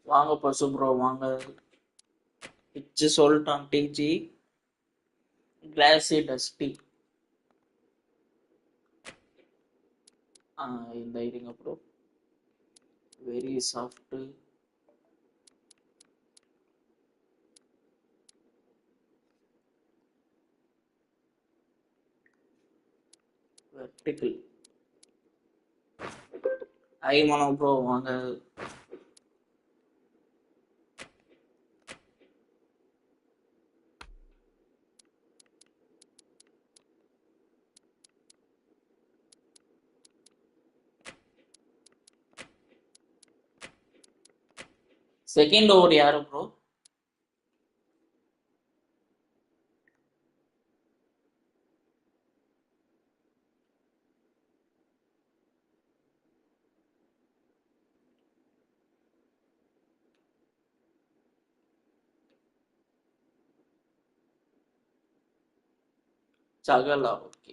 வாங்க பசு ப்ரோ வாங்க. பிச்சு சொல்லிட்டான் டிஜி. Classy dusty. இந்த இருங்க ப்ரோ. Very soft. வெர்டிகல். ஐ மனோ ப்ரோ வாங்க. செகண்ட் ஓவர் யாரு ப்ரோ? சகலா. ஓகே.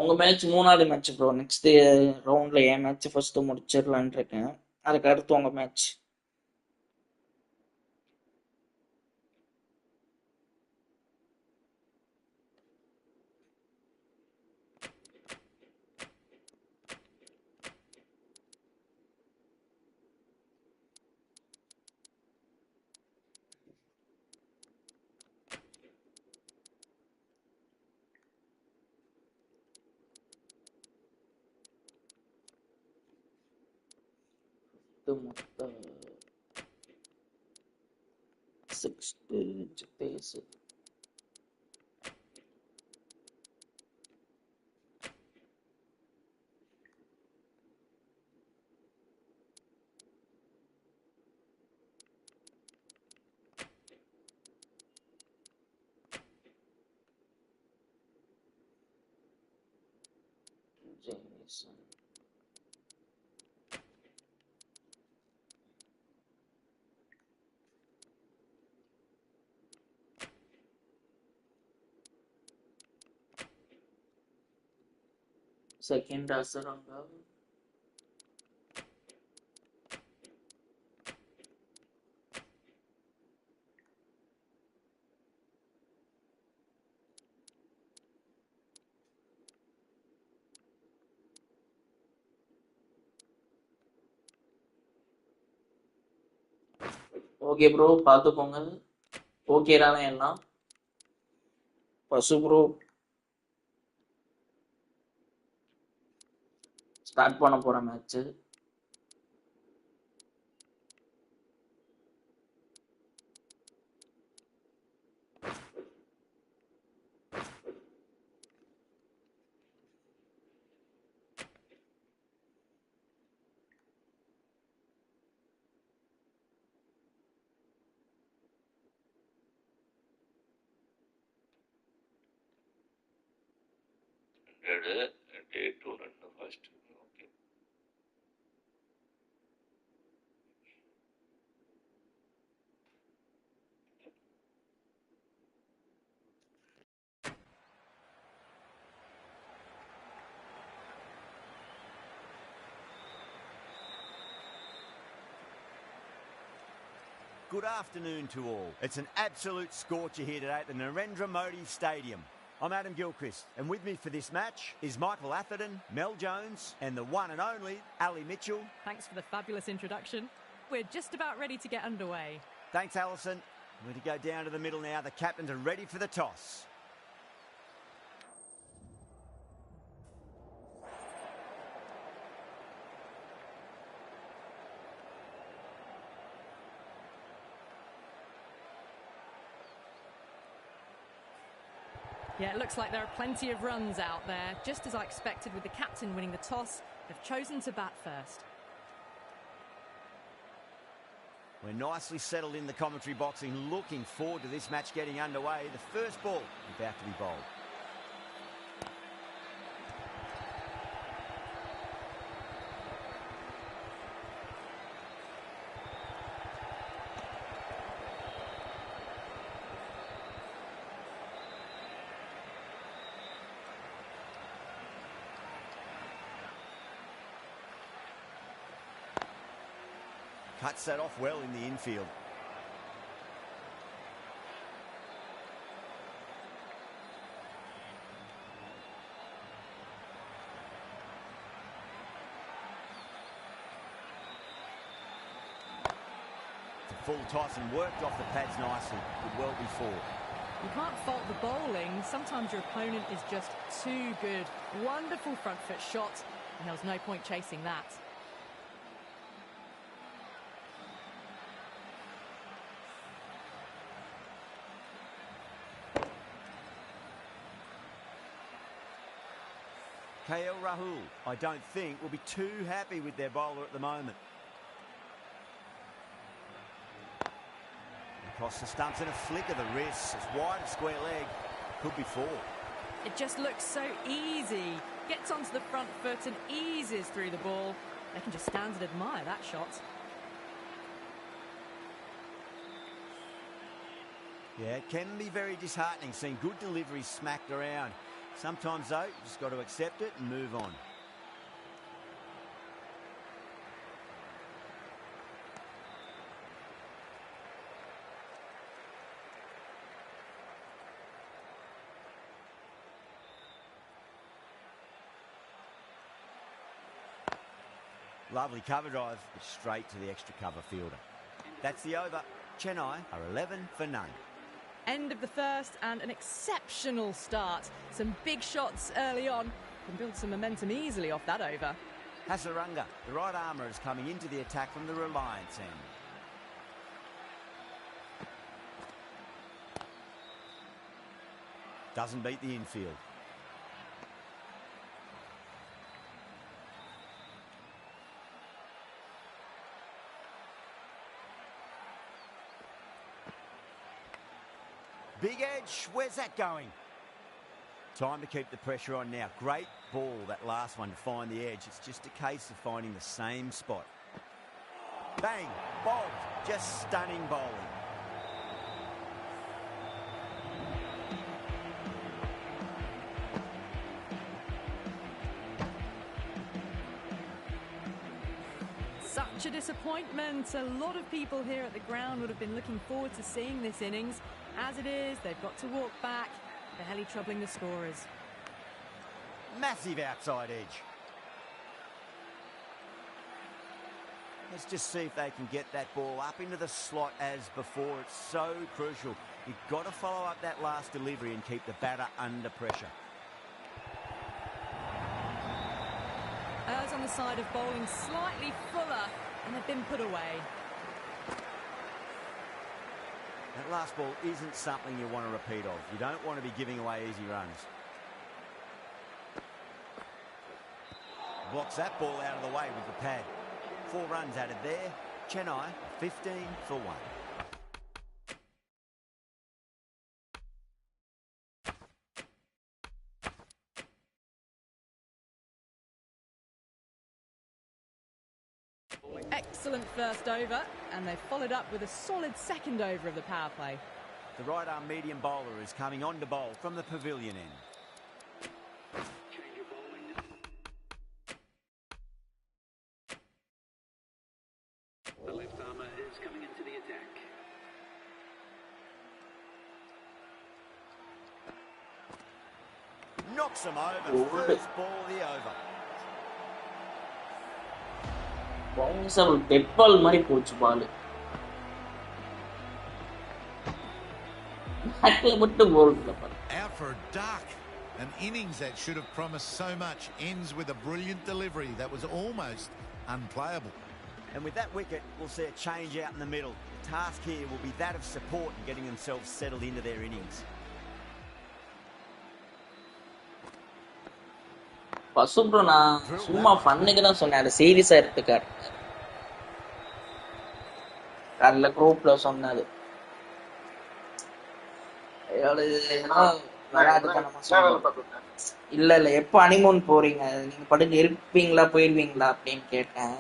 உங்க மேட்ச் மூணாவது மேட்ச் ப்ரோ. நெக்ஸ்ட் ரவுண்ட்ல என் மேட்ச் ஃபர்ஸ்ட் முடிச்சிடலான் இருக்கேன். அதுக்கு அடுத்து உங்க மேட்ச். மொத்த 6 பேசு. ஜெய்சன். செகண்ட் அசரங்க. ஓகே ப்ரோ பார்த்துக்கோங்க. ஓகே தானே எல்லாம்? பசு ப்ரோ ஸ்டார்ட் பண்ண போற match. Good afternoon to all. It's an absolute scorcher here today at the Narendra Modi Stadium. I'm Adam Gilchrist, and with me for this match is Michael Atherton, Mel Jones, and the one and only Ali Mitchell. Thanks for the fabulous introduction. We're just about ready to get underway. Thanks, Alison. We're going to go down to the middle now. The captains are ready for the toss. Yeah, it looks like there are plenty of runs out there. Just as I expected with the captain winning the toss, they've chosen to bat first. We're nicely settled in the commentary box and looking forward to this match getting underway. The first ball about to be bowled. Cuts that off well in the infield. Full toss and worked off the pads nicely. Did well before. You can't fault the bowling. Sometimes your opponent is just too good. Wonderful front foot shot, and there was no point chasing that. KL Rahul, I don't think, will be too happy with their bowler at the moment. Across the stumps and a flick of the wrist. It's wide of square leg. Could be four. It just looks so easy. Gets onto the front foot and eases through the ball. They can just stand and admire that shot. Yeah, it can be very disheartening seeing good deliveries smacked around. Sometimes, though, you just got to accept it and move on. Lovely cover drive, but straight to the extra cover fielder. That's the over. Chennai are 11 for none. End of the first and an exceptional start. Some big shots early on. Can build some momentum easily off that over. Hasaranga, the right armour, is coming into the attack from the Reliance end. Doesn't beat the infield. Big edge, where's that going? Time to keep the pressure on now. Great ball, that last one, to find the edge. It's just a case of finding the same spot. Bang, bowled, just stunning bowling. Such a disappointment. A lot of people here at the ground would have been looking forward to seeing this innings. As it is, they've got to walk back, barely troubling the scorers. Massive outside edge. Let's just see if they can get that ball up into the slot as before. It's so crucial. You've got to follow up that last delivery and keep the batter under pressure. Errs on the side of bowling slightly fuller, and they've been put away. That last ball isn't something you want to repeat of. You don't want to be giving away easy runs. Blocks that ball out of the way with the pad. 4 runs added there. Chennai 15 for 1. Excellent first over, and they've followed up with a solid second over of the power play. The right arm medium bowler is coming on to bowl from the pavilion end. The left armour is coming into the attack. Knocks him over. First ball of the over. Bouncer RIPL மாதிரி போச்சு பால். பேட்ல மட்டும் போல்ல பாரு. Out for a duck. An innings that should have promised so much ends with a brilliant delivery that was almost unplayable. And with that wicket, we'll see a change out in the middle. The task here will be that of support and getting themselves settled into their innings. பசுப்ரோ நான் சும்மா ஃபன்னுக்கு தான் சொன்னேன், அதை சீரியஸா எடுத்துக்காரு. காலைல குரூப்ல சொன்னது இல்ல இல்ல எப்ப அனிமூன் போறீங்க, நீங்க படுங்க இருப்பீங்களா போயிருவீங்களா அப்படின்னு கேட்டேன்.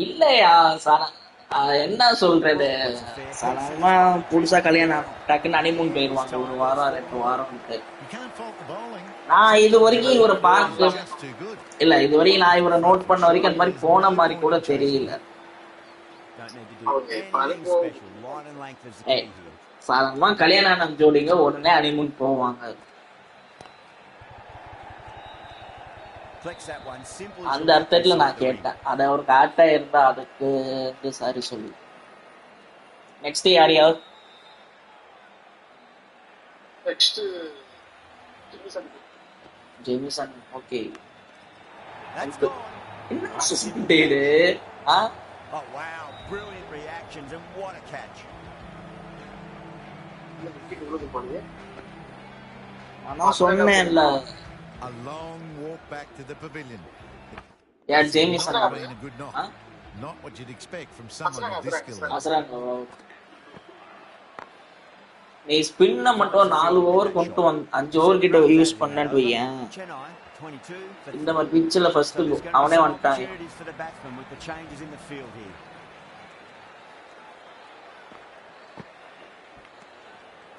இல்லையா சாரா என்ன சொல்றது, சாதாரணமா புதுசா கல்யாணம் டக்குன்னு ஹனிமூன் போயிடுவாங்க 1 வாரம் 2 வாரம்ட்டு. நான் இது வரைக்கும் இவரை பார்க்க இல்ல, இது வரைக்கும் நான் இவரை நோட் பண்ண வரைக்கும் அந்த மாதிரி போன மாதிரி கூட தெரியல. சாதாரணமா கல்யாணம் ஜோடிங்க உடனே ஹனிமூன் போவாங்க. அந்த அர்த்தத்துல நான் கேட்டேன். அத ஒரு காட்டா இருந்தா அதுக்கு சாரி சொல்லு. நெக்ஸ்ட் யாரையாவது ஜெமிசன். ஓகே, என்ன சுத்திட்டே? Oh wow, brilliant reactions and what a catch. நான் சொன்னேன்ல. A long walk back to the pavilion. Yeah, Jameson. A good knock. Not what you'd expect from someone with this skill. அசரங்க. நீ ஸ்பின்ன மட்டும் 4 over கொண்டு 5 over கிட்ட use பண்ணன்னு வையேன். இந்த மாதிரி பிட்ச்ல ஃபர்ஸ்ட் அவனே வந்துட்டான்.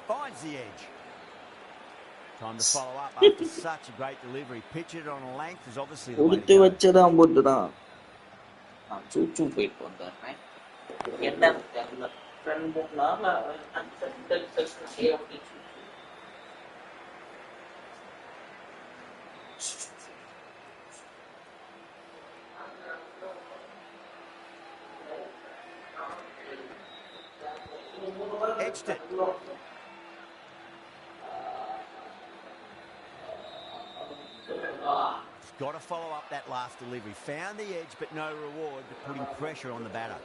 Finds the edge. Time to follow up after such a great delivery. Pitch it on a length is obviously the way to go. வச்சதான் போட்டுதான். நான் சூச்சு போயிட்டு வந்தேன். என்ன தெரியல. 2-3 நாள்ல அன்செட்டில் section A edged it. Got to follow up that last delivery. Found the edge, but no reward, but putting pressure on the batter.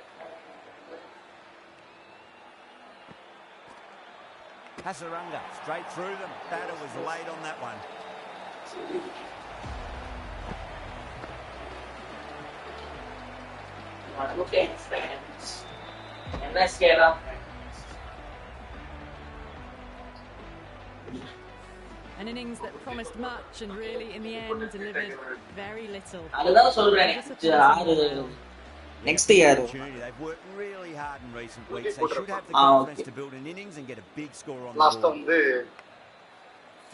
Hasaranga, straight through them. Batter was late on that one. Okay, friends. And let's get up. An innings that promised much and really, in the end, delivered very little. அதுதான் சொல்றேன். Next year. They've worked really hard in recent weeks. They should have the confidence to build an innings and get a big score on the board.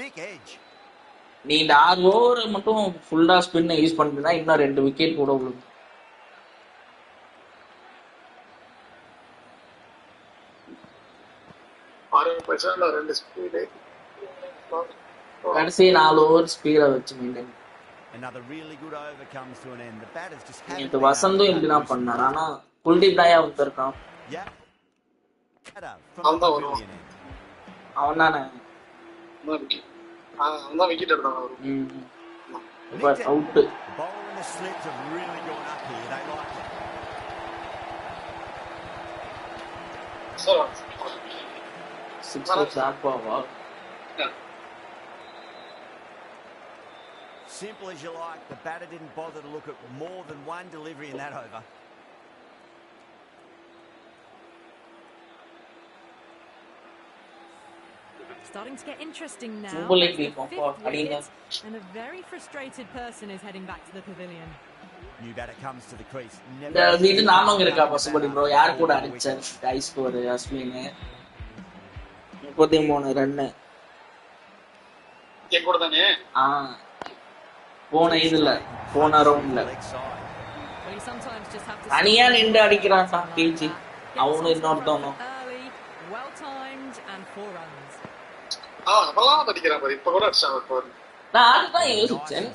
Thick edge. நீ இந்த 6 over மட்டும் ஃபுல்லா ஸ்பின்னை use பண்ணினா இன்னும் 2 wicket கூட விழுது. கடைசி 4 over speedo வச்சு maintain. Another really good over comes to an end. The batters just haven't. இந்த வசந்தும் இப்படிதான் பண்ணாரு. ஆனா குல்தீப் தாயா வந்திருக்கான். அவன்தானே அவன்தான் விக்கெட் எடுத்தான் அவரு. But out. Bowler and the slips have really gone up here. They like it. So 6 ஷார்ப்பாவா? Simple as you like. The batter didn't bother to look at more than one delivery in that over. Starting to get interesting now. And a very frustrated person is heading back to the pavilion. New batter comes to the crease. இது நாமங்க இருக்கா possible bro? யார் கூட அடிச்சார் high score? Ashwin 33 run. என் கூட தானே? போன இதுல போன ரவுண்ட்ல தனியா நின்று அடிக்கிறான் டிஜி. அவனும் இன்னொருத்தவனும் நான் அதுதான் யோசிச்சேன்.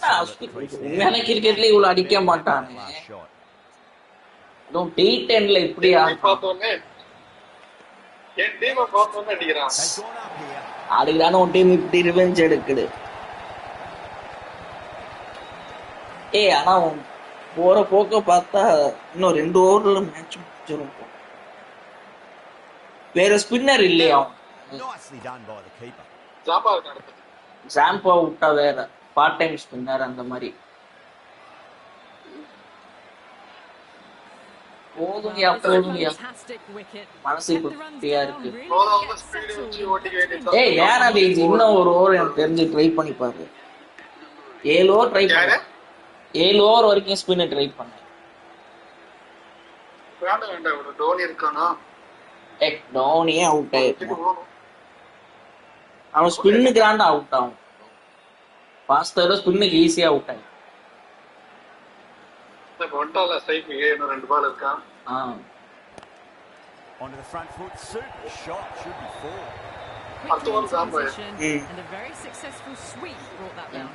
உண்மையான கிரிக்கெட்ல இவ்வளவு அடிக்க மாட்டானே. அதுவும் T10ல இப்படி அதுக்குதானே உன் டீம் இப்படி ரிவெஞ்ச் எடுக்குது. ஆனா போற போக்க பார்த்தா இன்னும் 2 ஓவர்ல மேட்ச் முடிச்சிரும். வேற ஸ்பின்னர் இல்லையா? ஜாம்பா விட்டா வேற பார்ட் டைம் ஸ்பின்னர் அந்த மாதிரி. போதுங்கயா போதுங்கயா, மனசு குட்டியா இருக்கு. ஏன் அது இன்னும் 1 ஓவர் எனக்கு தெரிஞ்சு ட்ரை பண்ணி பாரு. 7 ஓவர் ட்ரை பண்ண, 7 ஓவர் வரைக்கும் ஸ்பின் ட்ரை பண்ண. வேண்டாம் வேண்டாம் ஒரு டோனி இருக்கானா டோனியே அவுட் ஆயிருக்கான். அவன் ஸ்பின்னுக்கு தாண்டா அவுட் ஆகும். பாஸ்டர் ஸ்பின்னுக்கு ஈஸியா அவுட் ஆகும். வந்துட்டால ஸ்ட்ரைக்கு இன்னும் 2 பால் இருக்கான். Onto the front foot, super shot, should be 4.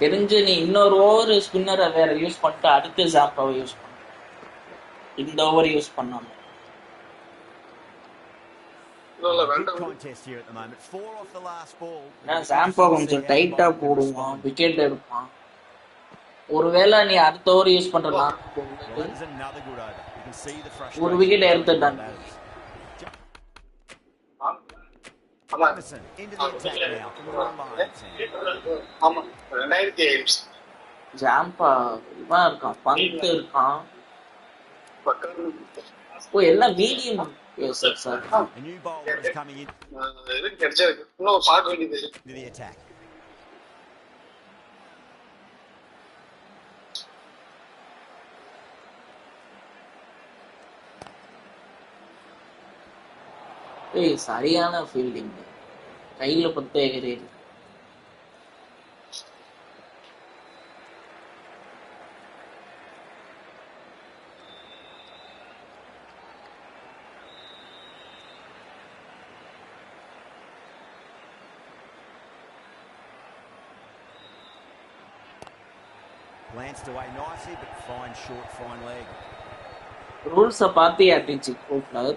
தெரிஞ்சு நீ இன்னொரு ஓவர் ஸ்பின்னரை வேற யூஸ் பண்ணிட்டு அடுத்து ஜாப்பாவை யூஸ் பண்ண. இந்த ஓவர் யூஸ் பண்ணாம. ஜாம்பா கொஞ்சம் டைட்டா போடுவான், விக்கெட் எடுப்பான். ஒருவேளை நீ அடுத்த ஓவர் யூஸ் பண்றலாம் ஒரு விக்கெட் எடுத்துட்டான். ஜாம்பா இவன் இருக்கான், பந்த் இருக்கான். எல்லாம் மீடியம் சார். சரியான ஃபீல்டிங், கையில பத்து எகிறேது. Glanced away nicely, but fine short, fine leg. Rules பாத்தியா டிச்சி Kotler?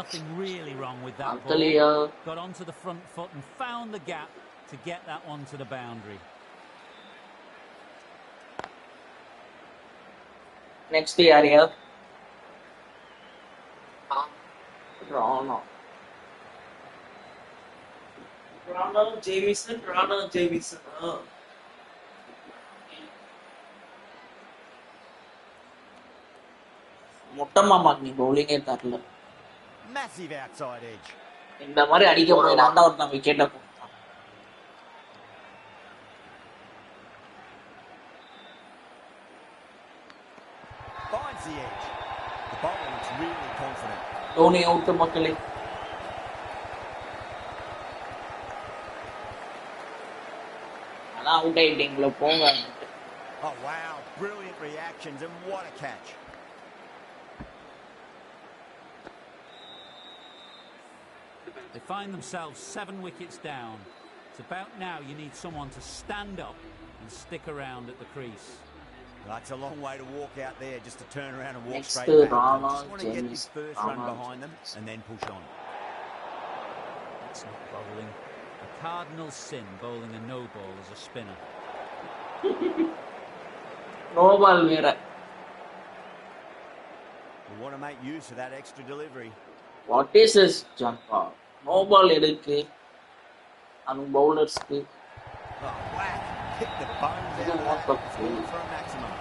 Nothing really wrong with that ball. Got onto the front foot and found the gap to get that one to the boundary. Next area. Rana Jamieson. முட்டமாமா நீ பவுலிங்கே தரல. Massive outside edge. இந்த மாதிரி அடிக்க போயிடாண்டா ஒரு நம்ம விக்கெட்ட போட்டான். Finds the edge. The bowler looks really confident. Dhoni out மக்களே. ஆனா அவுட் ஆயிட்டீங்களா போங்க. Oh wow, brilliant reactions and what a catch. They find themselves 7 wickets down. It's about now you need someone to stand up and stick around at the crease. That's a long way to walk out there just to turn around and walk Next straight back. Rana, just want to get this first run behind them and then push on. That's not bowling. A cardinal sin bowling a no ball as a spinner. No ball vera. We want to make use of that extra delivery. What is this jumper? No ball edukku anu bowlers ku. Oh whack, hit the bones out of the field for a maximum.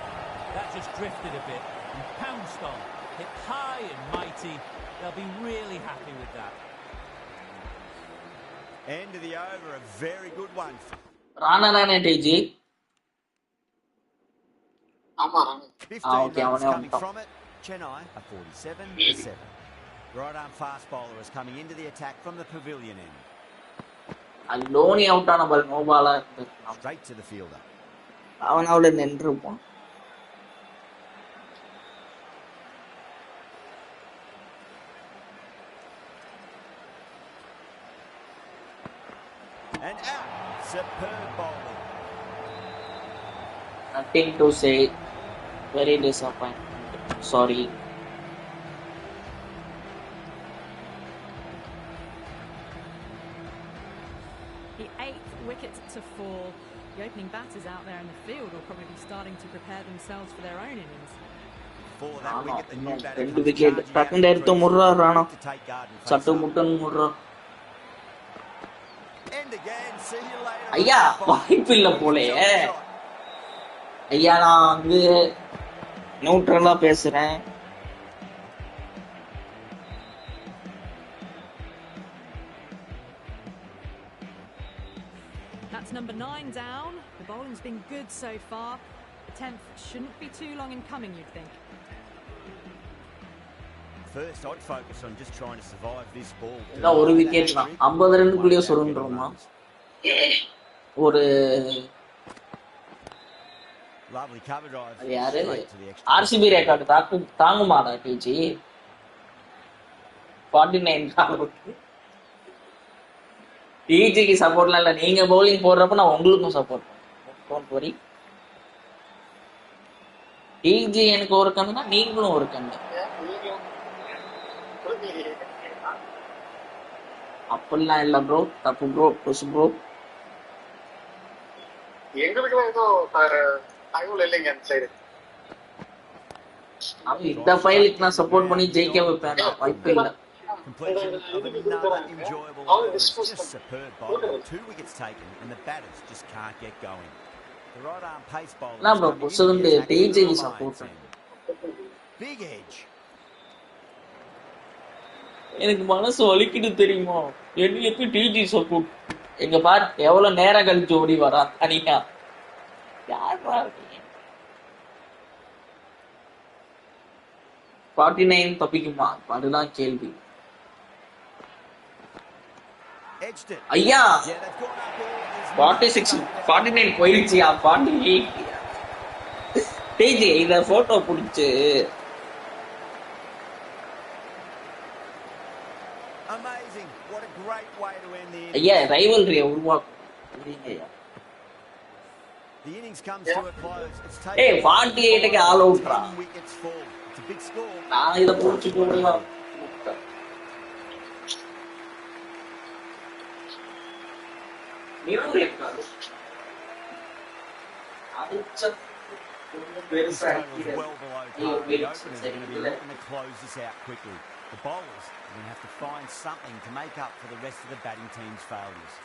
That just drifted a bit and pounced on, hit high and mighty. They'll be really happy with that. End of the over, a very good one. Rana TG. Ama 15 runs coming from it. Chennai a 47-7. Right arm fast bowler is coming into the attack from the pavilion end. Dhoni out ஆன ball no Bala இருந்திருக்கலாம். Straight to the fielder. அவன் அவள நின்றுப்பான். And out. Superb bowling. Nothing to say. Very disappointed. Sorry. The 8th wicket to fall. The opening batters out there in the field will probably be starting to prepare themselves for their own innings. For that wicket, the new batter ரெண்டு wicket டக்குன்னு எடுத்து முர்றா ராணா. சட்டு முட்டன் முர்றா. End again. See you later. ஐயா வாய்ப்பு இல்ல போலயே. ஐயா நான் வந்து நியூட்ரலா பேசுறேன். That's number 9 down. The bowling's been good so far. The 10th shouldn't be too long in coming, you'd think. First, I'd focus on just trying to survive this ball. என்ன ஒரு விக்கெட் தான் 50 ரன்னுக்குள்ளேயே சுருண்டுறோமா ஒரு lovely cover drive அது யாரு straight to the extra. RCB record தாங்குமாடா டிஜி 49 out டிஜிக்கு சப்போர்ட்லாம் இல்ல நீங்க பவுலிங் போடுறப்ப நான் உங்களுக்கும் சப்போர்ட் பண்ணுவேன் டோன்ட் வரி டிஜி எனக்கு ஒரு கண்ணுனா நீங்களும் ஒரு கண்ணு அப்படிலாம் இல்ல ப்ரோ தப்பு ப்ரோ புஷ் ப்ரோ எங்களுக்குலாம் ஏதோ தகவல் இல்லைங்க அந்த சைடு அவன் இந்த ஃபைலுக்கு நான் சப்போர்ட் பண்ணி ஜெயிக்க வைப்பேன் வாய்ப்பு இல்ல Completion of another enjoyable over. It's just superb bowling. 2 wickets taken and the batters just can't get going. The right arm pace bowler. நான் ப்ரோ புஷுந்து டிஜிக்கு சப்போர்ட் Big edge. எனக்கு மனசு வலிக்குது தெரியுமா எனக்கு டிஜி சப்போர்ட் எங்க பார் எவ்வளவு நேரம் கழிச்சு ஓடி வரா தனியா யாரா 49 தப்பிக்குமா அதுதான் கேள்வி ஐயா 46 49 போயிடுச்சியா 48 டிஜி இத போட்டோ புடிச்சு Amazing. What a great way to end the innings. ஐயா ரைவல்ரியை உருவாக்குறீங்க The innings comes to a close. It's taken. ஏய் 48 க்கு all அவுட்ரா 10 wickets fall. It's a big score. நான் இத புடிச்சிட்டு ஓடலாம் நியூ ரெக்கார்ட் அதுச்ச பெருசா Well below par. The openers are going to be looking to close this out quickly. The bowlers are going to have to find something to make up for the rest of the batting team's failures.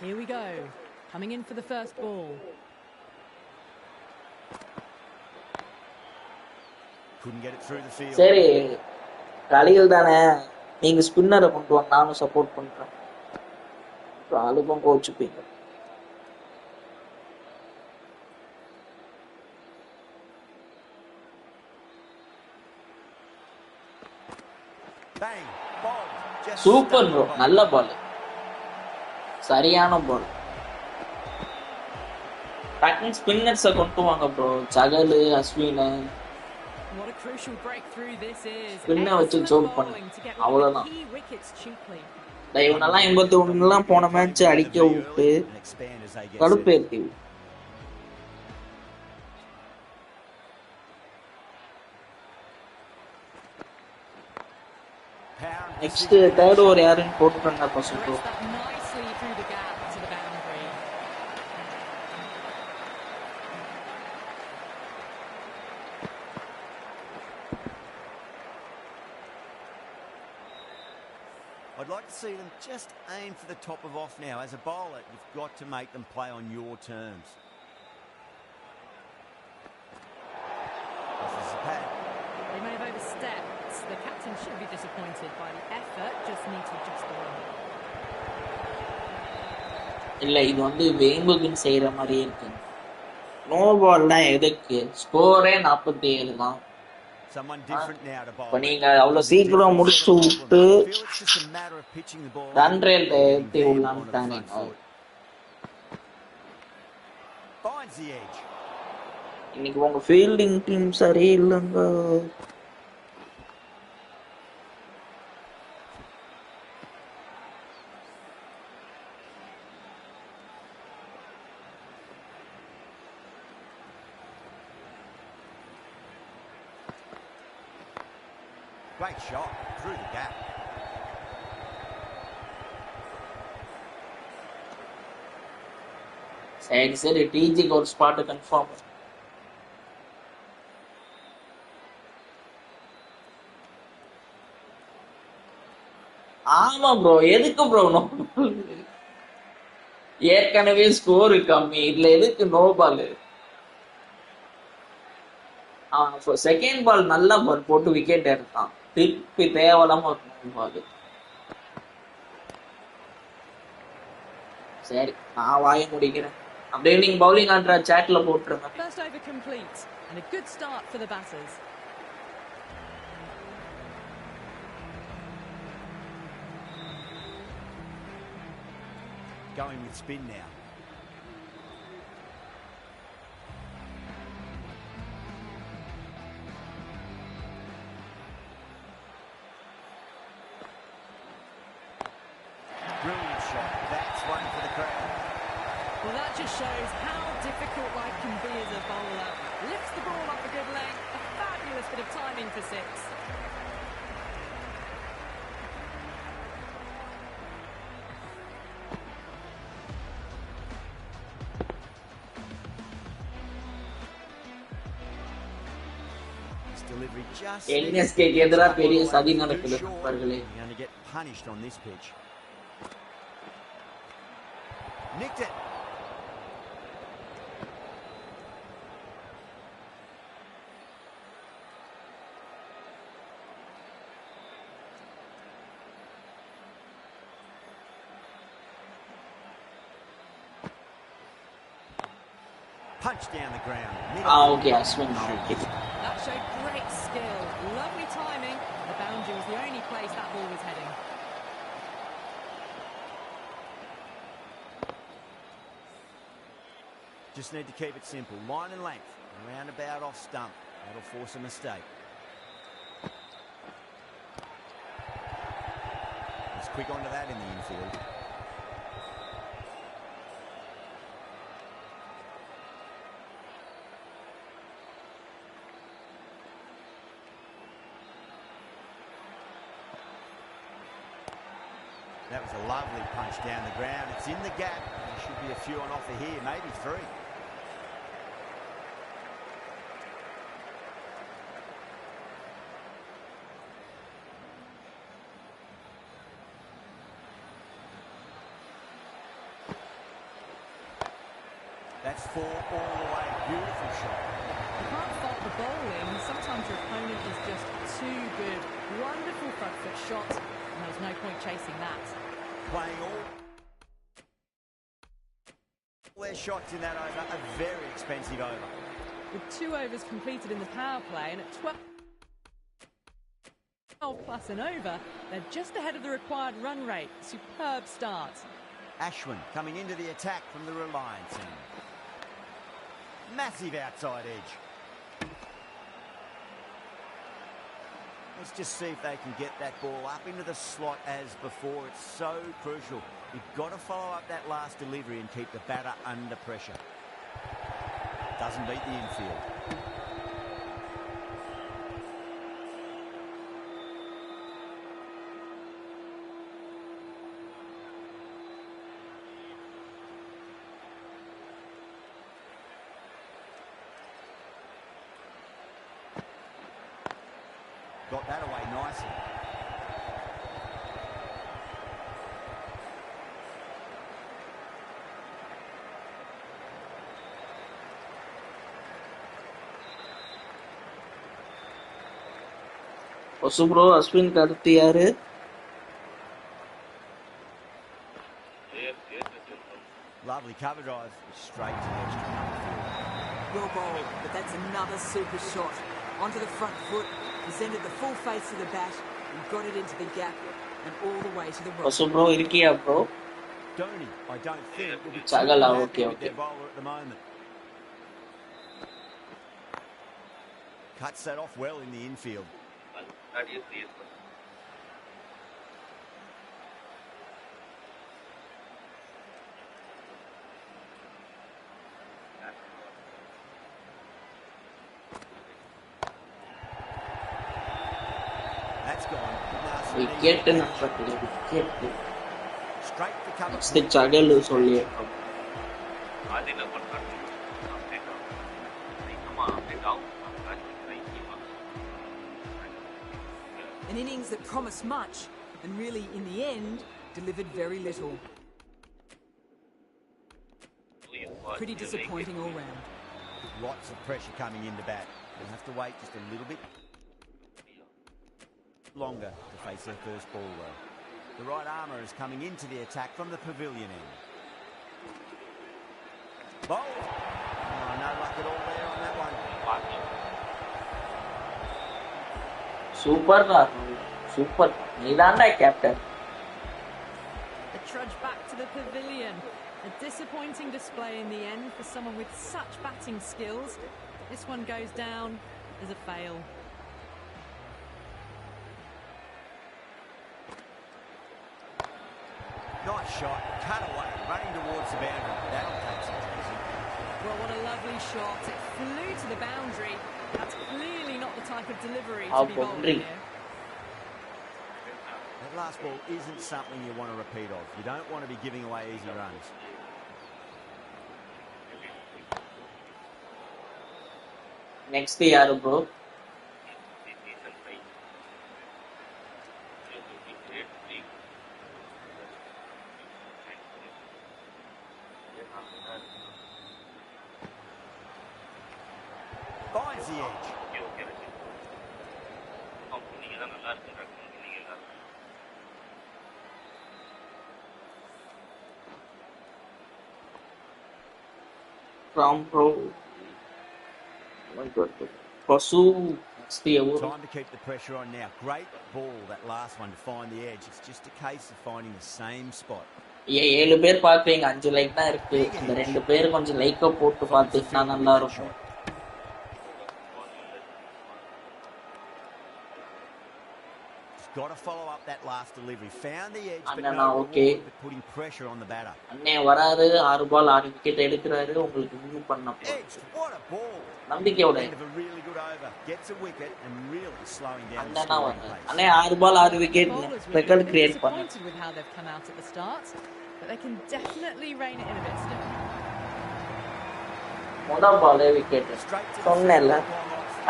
Here we go. Coming in for the first ball. Couldn't get it through the field. சரி கலிகள் தானே நீங்க ஸ்பின்னரை கொண்டு வாங்க நானும் support பண்றேன் ஆளுக்கும் கோச்சுப்பீங்க Bang. Ball. Just super bro நல்ல பால் சரியான பால் டக்குன்னு ஸ்பின்னர்ஸை கொண்டு வாங்க ப்ரோ சகலு Ashwin What a crucial breakthrough this is. ஸ்பின்னை வச்சு ஜோக் பண்ணு அவ்வளவுதான் Key wickets cheaply. இவனெல்லாம் 81 போன மேட்ச் அடிக்க விட்டு and expand as they get கடுப்பேத்தி power and next third over யாருன்னு போட்டுருந்தா பசங்க Rest that nicely through the gap to the boundary. I'd like to see them just aim for the top of off now. As a bowler, you've got to make them play on your terms. This is a pad. They may have overstepped. The captain should be disappointed by the effort. Just need to adjust the run. இல்ல இது வந்து வேம்புக்குன்னு செய்யற மாதிரியே இருக்கு no பால்னா எதுக்கு ஸ்கோரே 47 தான் Someone different now to bowl. இப்ப நீங்க அவ்வளவு சீக்கிரம் முடிச்சு விட்டு I feel it's just a matter of pitching the ball. Run rate ஏத்தி on விடலான்னு the தானே front foot. Finds the edge. இன்னைக்கு உங்க ஃபீல்டிங் டீம் சரியில்லைங்க Great shot through the gap. சரி சரி டிஜிக்கு ஒரு ஸ்பாட் கன்ஃபார்ம் ஆமா ப்ரோ எதுக்கு ப்ரோ நோ ஏற்கனவே ஸ்கோர் கம்மி இதுல எதுக்கு நோ பால் செகண்ட் பால் நல்ல பால் போட்டு விக்கெட் எடுத்தான் திருப்பி தேவலாம ஒரு நோ பால் சரி நான் வாயை முடிக்கிறேன். அப்படியே நீங்க பவுலிங் ஆடுற சாட்ல போட்டுருங்க. First over complete and a good start for the batters. Going with spin now. Brilliant shot. That's one for the crowd. Well, that just shows how difficult life can be as a bowler. Lifts the ball up a good length, a fabulous bit of timing for six. His delivery just என்எஸ்கேக்கு எதிரா பெரிய சதி நடக்குது நண்பர்களே. You're going to get punished on this pitch. Nicked it. Punch down the ground. Okay, Ashwin. That showed great skill. Lovely timing. The boundary was the only place that ball was heading. Just need to keep it simple. Line and length. Roundabout off stump. That'll force a mistake. He's quick onto that in the infield. That was a lovely punch down the ground. It's in the gap. There should be a few on offer here, maybe three. That's four all the way. Beautiful shot. You can't fault the bowling. Sometimes your opponent is just too good. Wonderful front foot shot, and there's no point chasing that. Playing all their shots in that over, a very expensive over. With 2 overs completed in the power play and at 12 plus and over, they're just ahead of the required run rate. Superb start. Ashwin coming into the attack from the Reliance end. Massive outside edge. Let's just see if they can get that ball up into the slot as before. It's so crucial. You've got to follow up that last delivery and keep the batter under pressure. Doesn't beat the infield. Got that away nicely. Bro, Ashwin அடுத்து யாரு? Lovely cover drive straight to the extra number field. Well bowled, but that's another super shot. Onto the front foot, presented the full face of the bat and got it into the gap and all the way to the right. Bro, இருக்கியா bro? Dhoni, I don't think will be Chagala, too happy okay, with okay. their bowler at the moment. Cuts that off well in the infield. That's gone. Wicket நண்பர்களே, wicket. Straight to cover. Next Chagala சொல்லியிருக்கோம். An innings that promised much and really, in the end, delivered very little. Pretty disappointing all round. Lots of pressure coming into bat. They'll have to wait just a little bit longer to face their first ball though. The right armour is coming into the attack from the pavilion end. Bowled. Oh, no luck at all there on that one. Super, super. Nidanda captain. The trudge back to the pavilion. A disappointing display in the end for someone with such batting skills. This one goes down as a fail. Nice shot, cut away, running towards the boundary. That'll take some easy. Well, what a lovely shot. It flew to the boundary. That's clearly not the type of delivery How to be bowled here. That last ball isn't something you want to repeat of. You don't want to be giving away easy runs. Next year, bro. Finds the edge. From pro. Pursue next year. Time to keep the pressure on now. Great ball, that last one, to find the edge. It's just a case of finding the same spot. 7 பேர் பார்ப்பீங்க 5 like தான் இருக்கு இந்த 2 பேர் கொஞ்சம் லைக்க போட்டு பார்த்தீங்கன்னா நல்லா இருக்கும் Got to follow up that last delivery. Found the edge, but Anna, no okay. reward, but putting pressure on the batter. அண்ணே வராரு 6 பால் 6 விக்கெட் எடுக்கறாரு உங்களுக்கு இன்னும் பண்ண Edge, what a ball. நம்பிக்கையோட End of a really good over. Gets a wicket and really slowing down the Anna scoring வந்து pace. அண்ணே 6 பால் 6 wicket record create பண்ணு Disappointed with how they've come out at the start, but they can definitely rein it in a bit still. முத பாலே wicket சொன்னேன்ல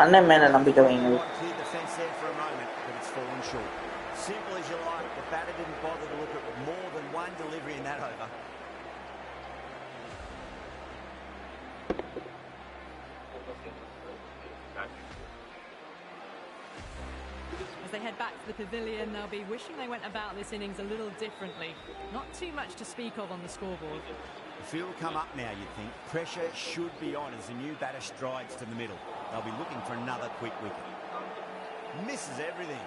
அண்ணன் மேல நம்பிக்கை வைங்க Cleared the fence there for a moment, but it's fallen short. Simple as you like. The batter didn't bother to look at more than one delivery in that over. As they head back to the pavilion, they'll be wishing they went about this innings a little differently. Not too much to speak of on the scoreboard. The field will come up now, you'd think. Pressure should be on as the new batter strides to the middle. They'll be looking for another quick wicket. Misses everything.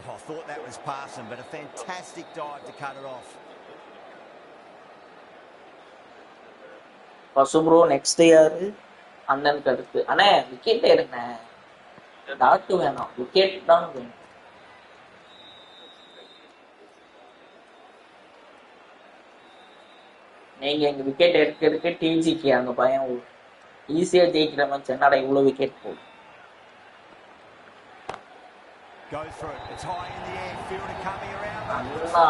Oh, I thought that was passing, but a fantastic dive to cut it off. பசு bro next year அண்ணனுக்கு அடுத்து அண்ணே wicket எடுங்க dot வேணாம் wicket தான் வேணும் நீங்க எங்க விக்கெட் எடுக்கிறதுக்கு டிஜிக்கு அந்த பயம் ஈஸியா ஜெயிக்கிற மாதிரி சென்னாடா இவ்வளவு விக்கெட் போடும் Goes through. It's high in the air. Fielder coming around. அண்ணா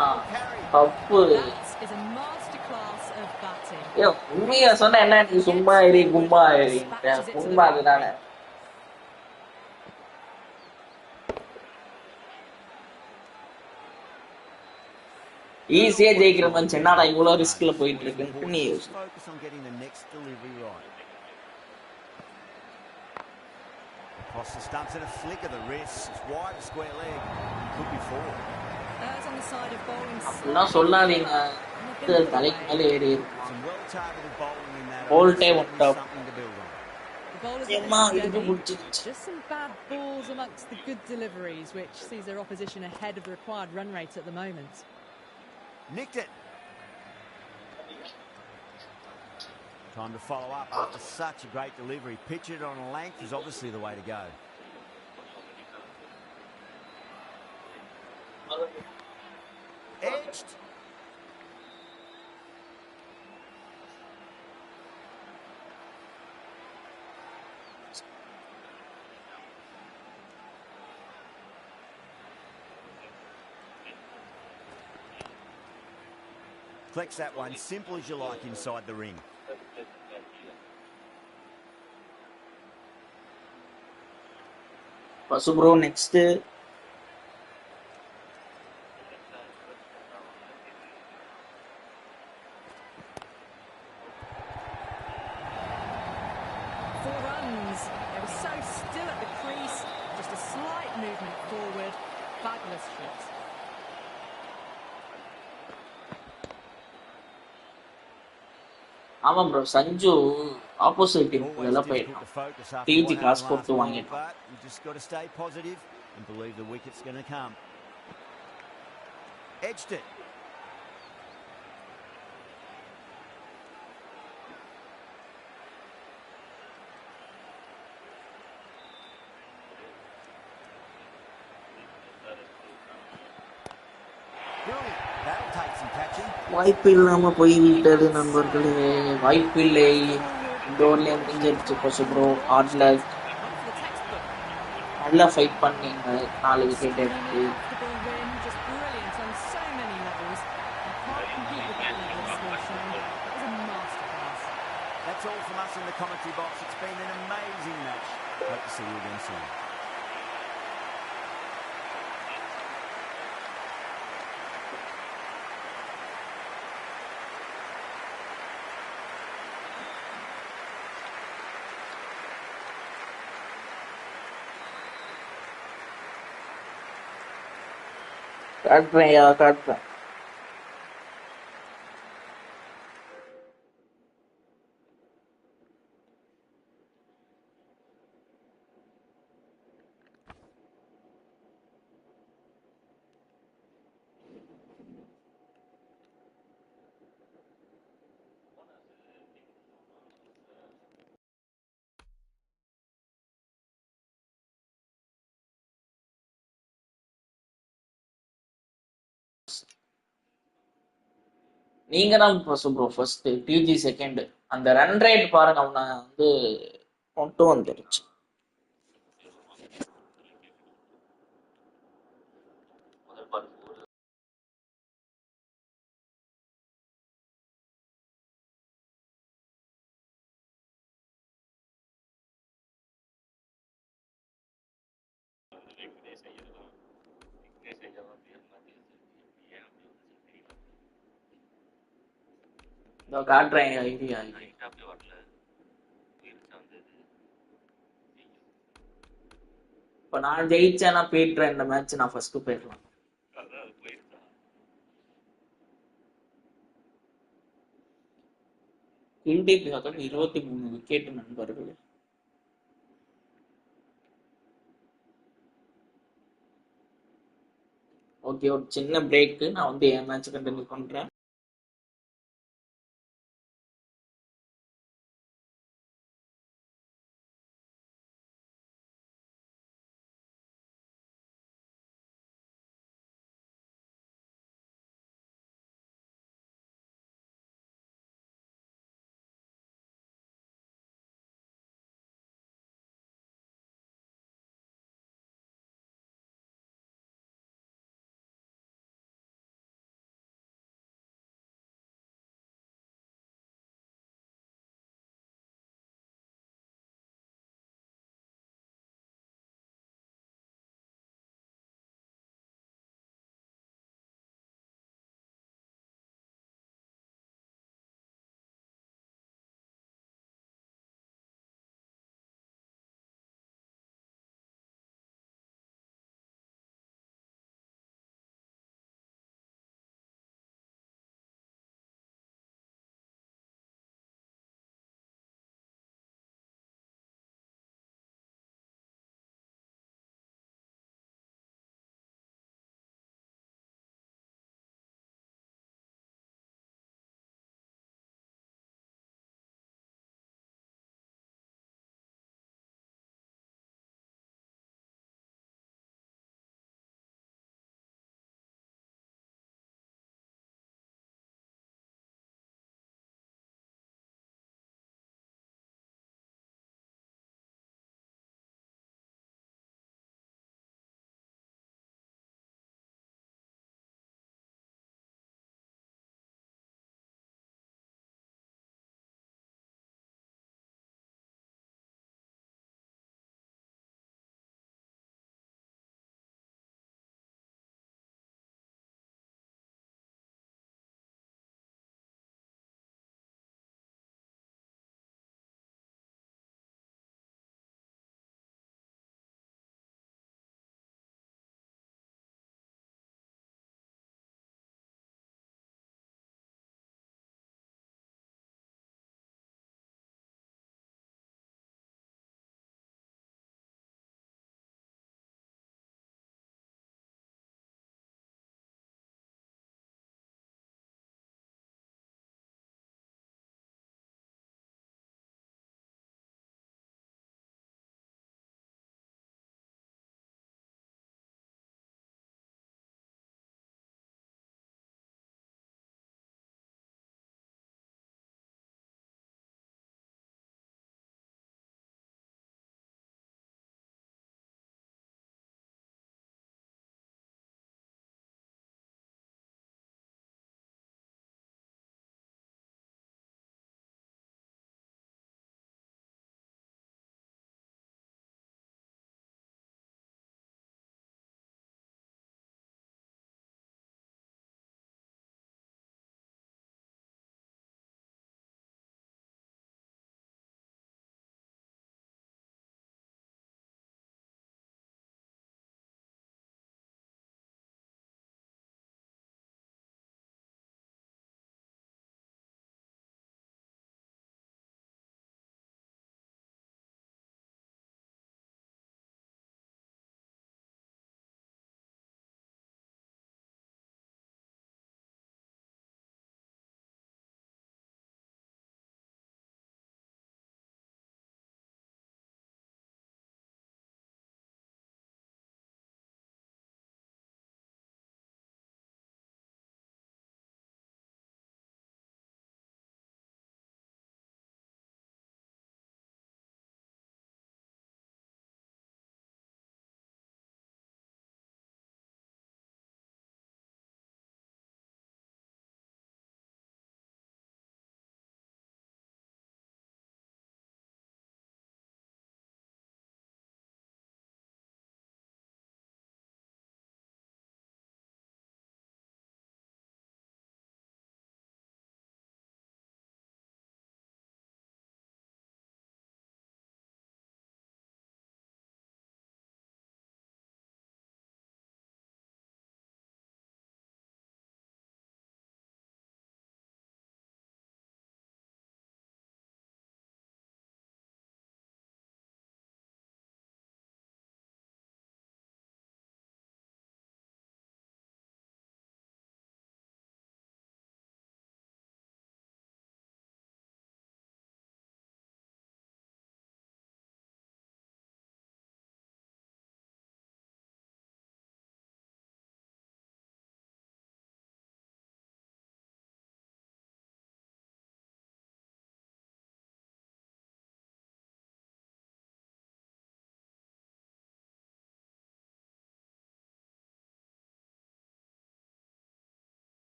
தப்பு That is a masterclass of batting. ஏ உண்மையா சொன்ன என்ன நீ சும்மா இரு கும்பா இரு உண்மை அதுதானே ஈஸியா ஜெயிக்கிற மாதிரி என்னடா இவ்வளவு ரிஸ்க்ல போயிட்டு இருக்குன்னு நீ யோசி Focus on getting the next delivery right. Across the stumps and a flick of the wrist. It's wide square leg. Could be four. Errs on the side of bowling. அப்படிலாம் சொல்லாதீங்க தலைக்கு மேல ஏறி இருக்கும் Some well targeted bowling in that. Whole day one top. Something to build on. The bowlers ஏம்மா are இது steady. முடிச்சிருச்சு Just some bad balls amongst the good deliveries, which sees their opposition ahead of the required run rate at the moment. Nicked it. Time to follow up after such a great delivery. Pitch it on a length is obviously the way to go. Edged. Flex that one, simple as you like inside the ring. பசு bro next Four runs. They were so still at the crease. Just a slight move movement forward. Fabulous shot. ஆமா bro, Sanju opposite team இதெல்லாம் போயிட்டான். டிஜி காசு கொடுத்து வாங்கிட்டான். You just got to stay positive and believe the wicket's going to come. Edged it. Brilliant. That'll take some catching. வாய்ப்பு இல்லாம போய்விட்டது நண்பர்களே, வாய்ப்பில்லை. இந்த ஓவர்ல முடிஞ்சிருச்சு பசு ப்ரோ. Hard luck. நல்லா ஃபைட் பண்ணீங்க, 4 விக்கெட் எடுத்து. That's all from us in the commentary box. It's been an amazing match. Hope to see you again soon. காட்டுறேன். நீங்க தான் பசு ப்ரோ ஃபர்ஸ்ட், டிஜி செகண்ட். அந்த ரன் ரேட் பாருங்க, அவனை வந்து கொண்டு வந்துருச்சு. காட்டுறேன் ஐடியா. இப்ப நான் ஜெயிச்சேன்னா போயிட்டுறேன், இந்த மேட்ச் நான் ஃபர்ஸ்ட் போயிடலாம். குல்தீப் யாதவ் 23 விக்கெட் நண்பர்களே. ஓகே, ஒரு சின்ன பிரேக். நான் வந்து என் மேட்ச் கண்டினியூ பண்றேன்.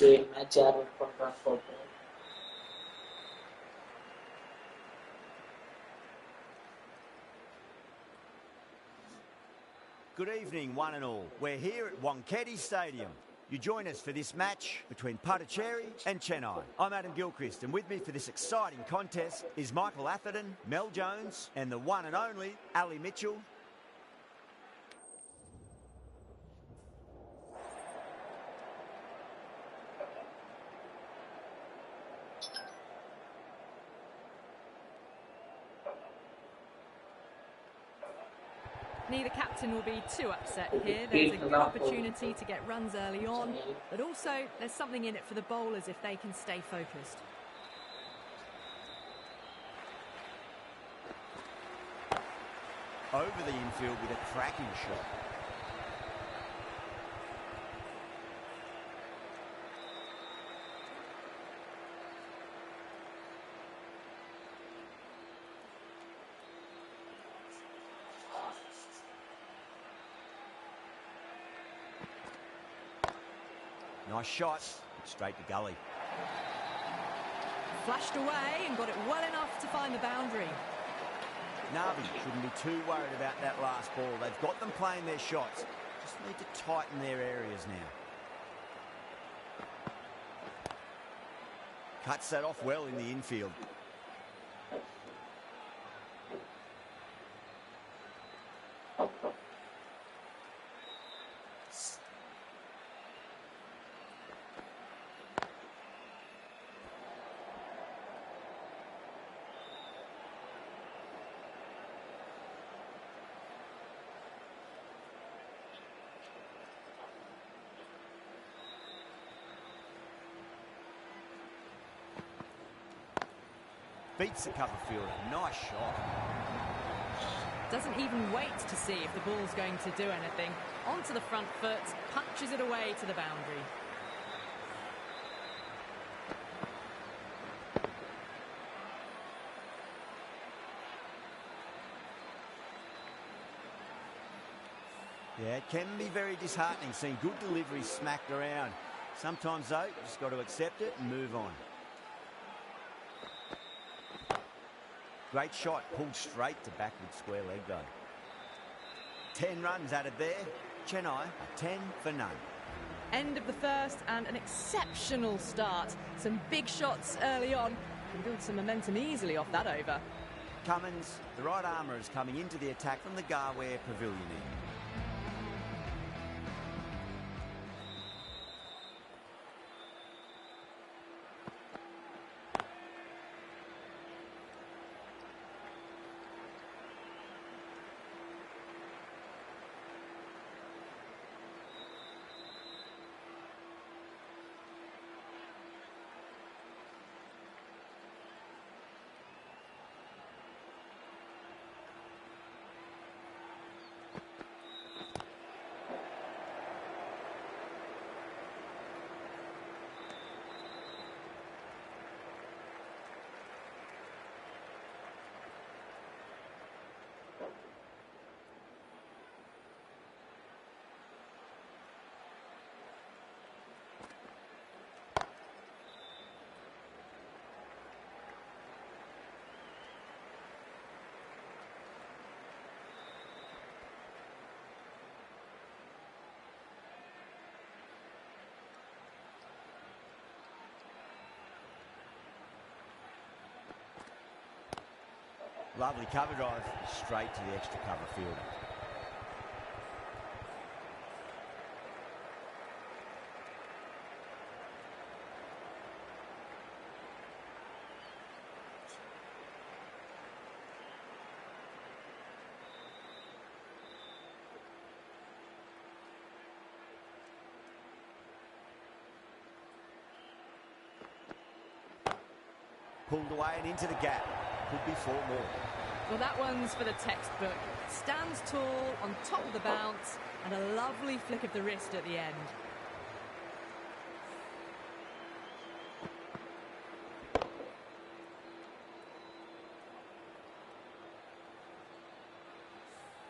match யார் win பண்றான்னு பார்ப்போம். Good evening, one and all. We're here at Wankhede Stadium. You join us for this match between Puducherry and Chennai. I'm Adam Gilchrist, and with me for this exciting contest is Michael Atherton, Mel Jones, and the one and only Ali Mitchell. Neither captain will be too upset here. There's a good opportunity to get runs early on, but also there's something in it for the bowlers if they can stay focused. Over the infield with a cracking shot. Nice shot, straight to gully. Flashed away and got it well enough to find the boundary. Navi shouldn't be too worried about that last ball. They've got them playing their shots. Just need to tighten their areas now. Cuts that off well in the infield. Beats the cover fielder. Nice shot. Doesn't even wait to see if the ball's going to do anything. Onto the front foot, punches it away to the boundary. Yeah, it can be very disheartening seeing good deliveries smacked around. Sometimes, though, you just got to accept it and move on. Great shot, pulled straight to backward square leg though. 10 runs added there. Chennai are 10 for none. End of the first and an exceptional start. Some big shots early on. Can build some momentum easily off that over. Cummins, the right armour, is coming into the attack from the Garware Pavilion end. Lovely cover drive, straight to the extra cover fielder. Pulled away and into the gap. Could be 4 more. Well, that one's for the textbook. Stands tall on top of the bounce and a lovely flick of the wrist at the end.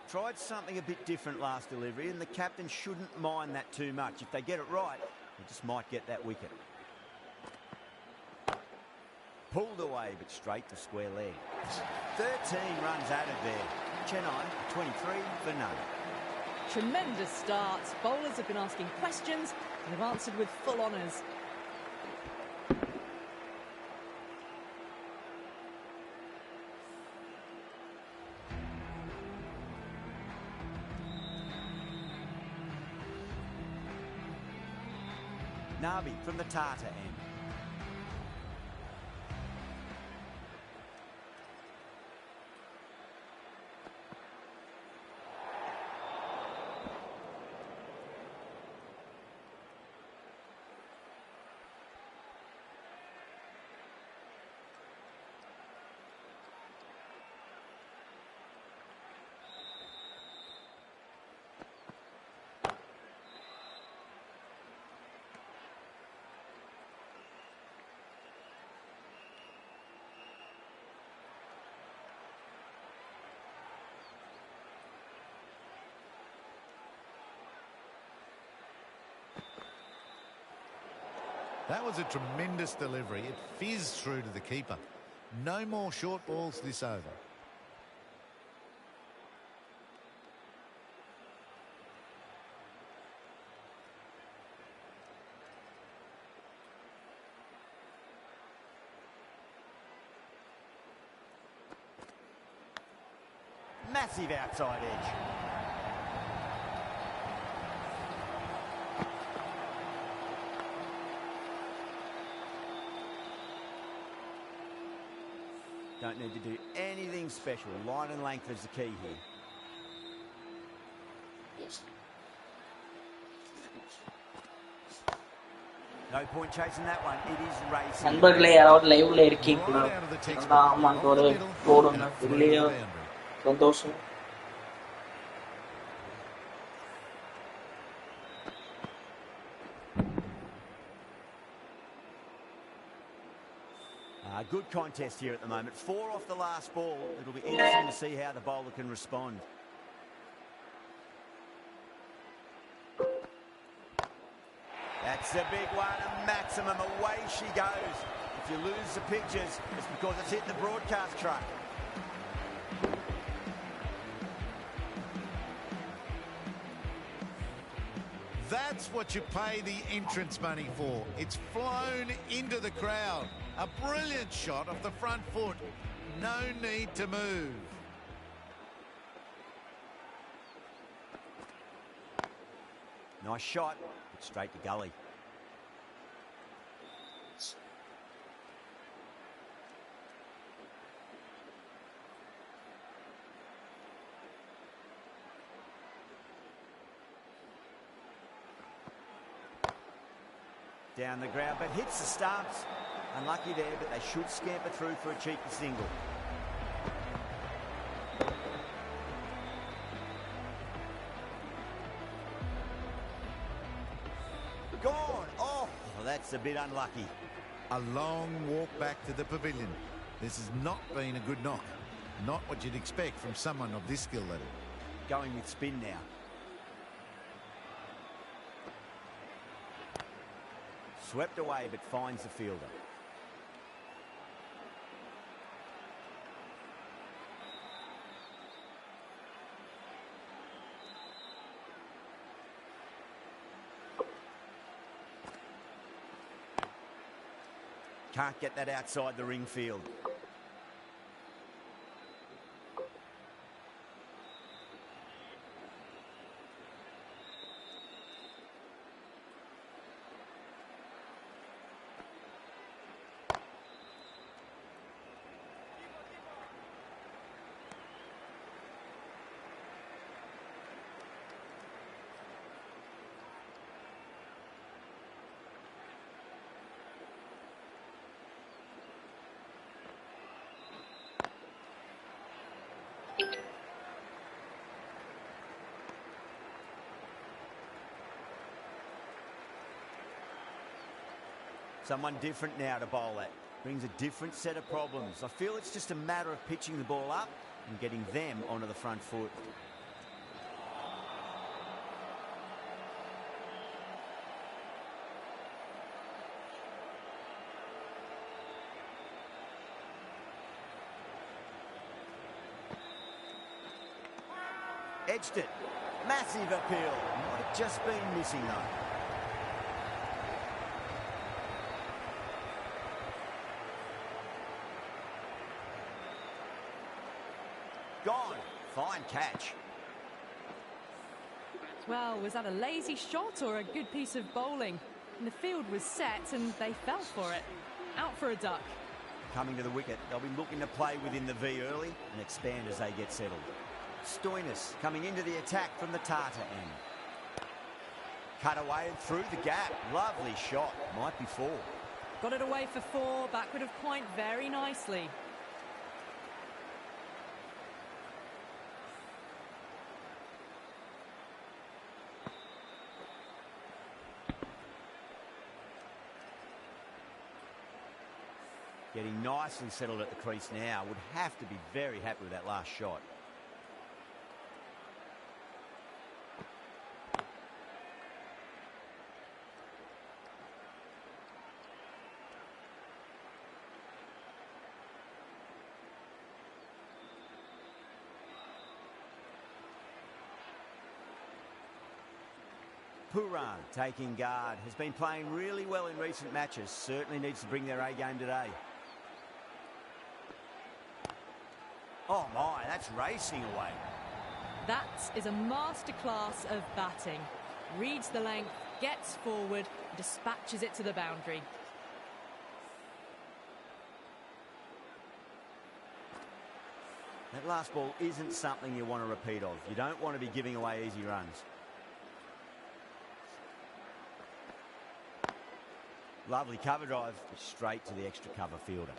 Tried something a bit different last delivery, and the captain shouldn't mind that too much. If they get it right, He just might get that wicket. Pulled away, but straight to square leg. 13 runs added there. Chennai, 23 for none. Tremendous start. Bowlers have been asking questions and have answered with full honours. Nabi from the Tata end. That was a tremendous delivery. It fizzed through to the keeper. No more short balls this over. Massive outside edge. Don't need to do anything special. Line and length is the key here. No point chasing that one. It is racing. நண்பர்களே யாராவது லைவ்ல இருக்கீங்களா? ஆமாங்க ஒரு போடுங்க இல்லையா சந்தோஷம். Good contest here at the moment. 4 off the last ball. It'll be interesting to see how the bowler can respond. That's a big one, a maximum. Away she goes. If you lose the pictures, it's because it's hit the broadcast truck. That's what you pay the entrance money for. It's flown into the crowd. A brilliant shot off the front foot. No need to move. Nice shot, but straight to gully. Down the ground, but hits the stumps. Unlucky there, but they should scamper through for a cheeky single. Gone! Oh, that's a bit unlucky. A long walk back to the pavilion. This has not been a good knock. Not what you'd expect from someone of this skill level. Going with spin now. Swept away, but finds the fielder. Can't get that outside the ring field. Someone different now to bowl at. Brings a different set of problems. I feel it's just a matter of pitching the ball up and getting them onto the front foot. Edged it. Massive appeal. Might have just been missing though. Gone. Fine catch. Well, was that a lazy shot or a good piece of bowling? And the field was set and they fell for it. Out for a duck. Coming to the wicket, they'll be looking to play within the V early and expand as they get settled. Stoinis coming into the attack from the Tata end. Cut away and through the gap. Lovely shot. Might be 4. Got it away for 4. Backward of point very nicely. Getting nicely settled at the crease now. Would have to be very happy with that last shot. Puran taking guard. Has been playing really well in recent matches. Certainly needs to bring their A game today. Oh my, that's racing away. That is a masterclass of batting. Reads the length, gets forward, dispatches it to the boundary. That last ball isn't something you want to repeat of. You don't want to be giving away easy runs. Lovely cover drive, straight to the extra cover fielder.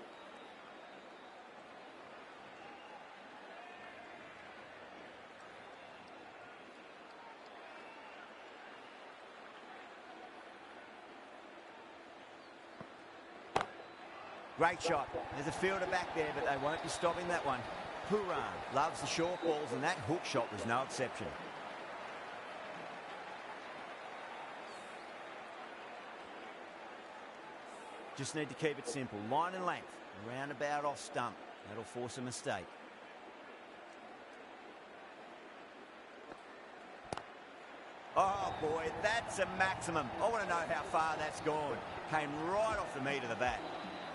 Great shot. There's a fielder back there, but they won't be stopping that one. Puran loves the short balls, and that hook shot was no exception. Just need to keep it simple. Line and length. Roundabout off stump. That'll force a mistake. Oh boy, that's a maximum. I want to know how far that's gone. Came right off the meat of the bat.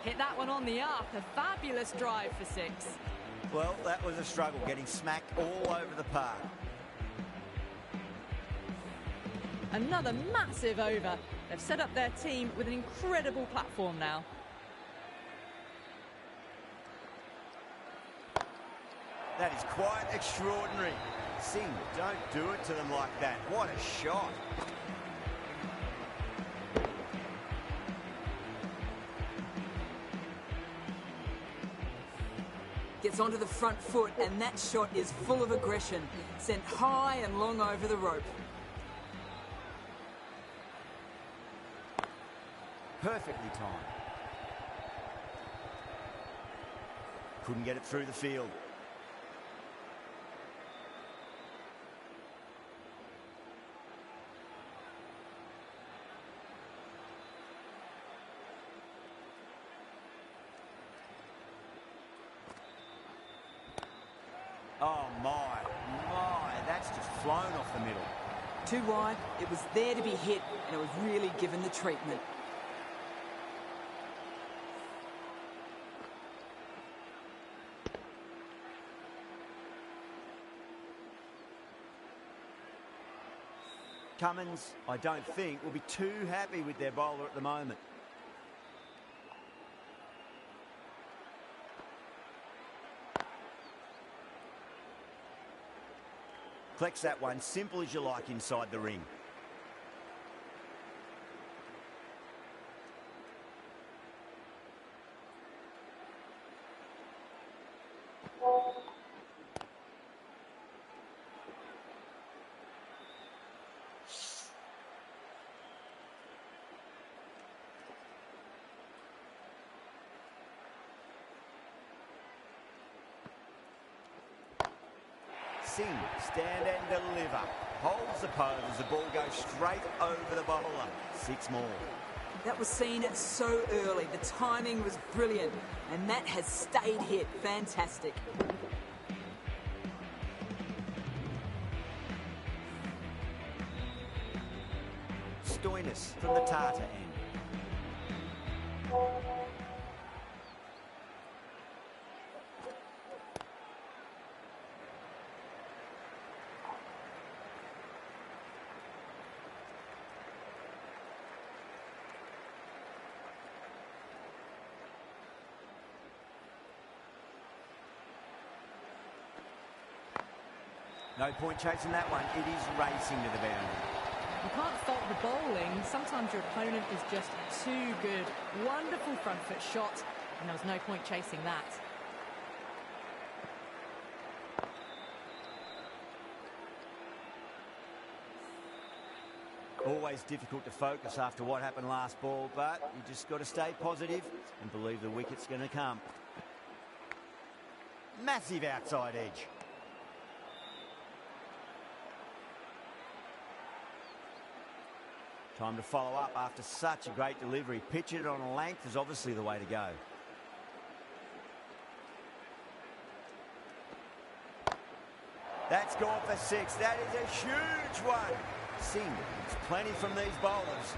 Hit that one on the arc. A fabulous drive for 6. Well, that was a struggle, getting smacked all over the park. Another massive over. They've set up their team with an incredible platform now. That is quite extraordinary. Singh, don't do it to them like that. What a shot. Gets onto the front foot, and that shot is full of aggression. Sent high and long over the rope. Perfectly timed. Couldn't get it through the field. Oh my, that's just flown off the middle. Too wide, it was there to be hit, and it was really given the treatment. Cummins, I don't think, will be too happy with their bowler at the moment. Collects that one, simple as you like, inside the ring. Singh, stand and deliver. Holds the pose as the ball goes straight over the bowler. 6 more. That was seen so early. The timing was brilliant, and that has stayed hit. Fantastic. Stoinis from the Tartar end. No point chasing that one. It is racing to the boundary. You can't fault the bowling. Sometimes your opponent is just too good. Wonderful front foot shot, and there was no point chasing that. Always difficult to focus after what happened last ball, but you just got to stay positive and believe the wicket's going to come. Massive outside edge. Time to follow up after such a great delivery. Pitch it on a length is obviously the way to go. That's gone for 6. That is a huge one. Singh gets plenty from these bowlers.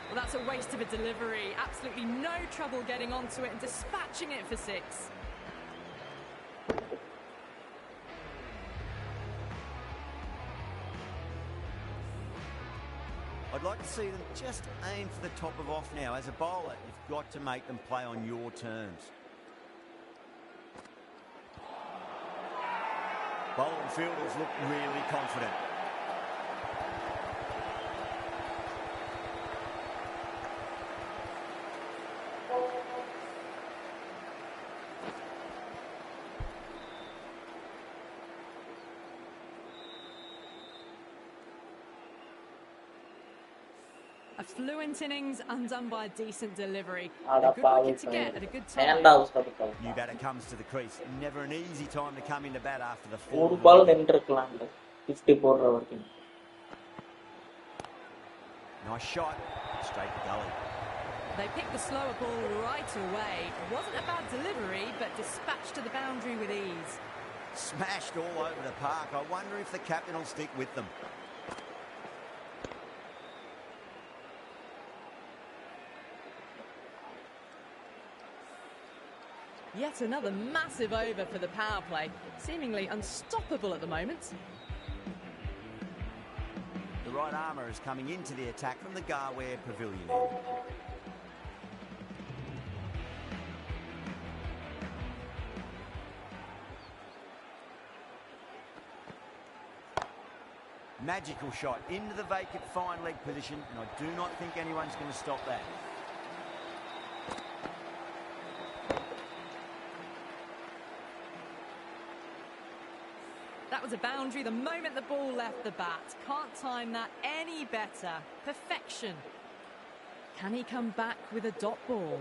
Well, that's a waste of a delivery. Absolutely no trouble getting onto it and dispatching it for 6. I'd like to see them just aim for the top of off now. As a bowler, you've got to make them play on your terms. Bowling fielders look really confident. A fluent innings undone by a decent delivery. A good wicket to get at a good time. New batter comes to the crease. Never an easy time to come into bat after the 4 ball 50 working. Nice shot. Straight to gully. They picked the slower ball right away. It wasn't a bad delivery, but dispatched to the boundary with ease. Smashed all over the park. I wonder if the captain will stick with them. Yet another massive over for the power play. Seemingly unstoppable at the moment. The right armour is coming into the attack from the Garware Pavilion end. Magical shot into the vacant fine leg position, and I do not think anyone's going to stop that. That was a boundary the moment the ball left the bat. Can't time that any better. Perfection. Can he come back with a dot ball?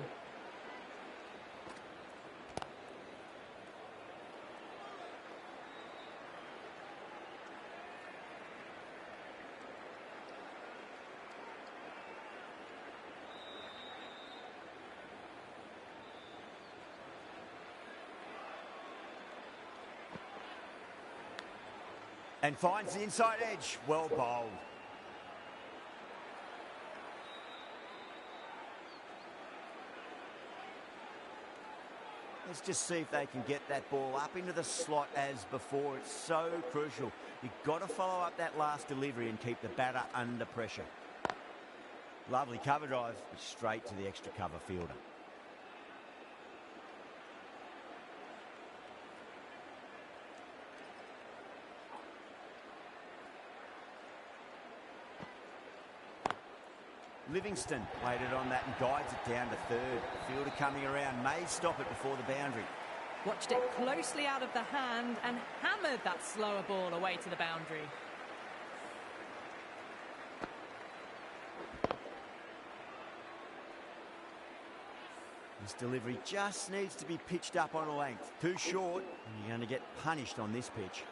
And finds the inside edge. Well bowled. Let's just see if they can get that ball up into the slot as before. It's so crucial. You've got to follow up that last delivery and keep the batter under pressure. Lovely cover drive, straight to the extra cover fielder. Livingston waited on that and guides it down to third. Fielder coming around, may stop it before the boundary. Watched it closely out of the hand and hammered that slower ball away to the boundary. This delivery just needs to be pitched up on a length. Too short, and you're going to get punished on this pitch.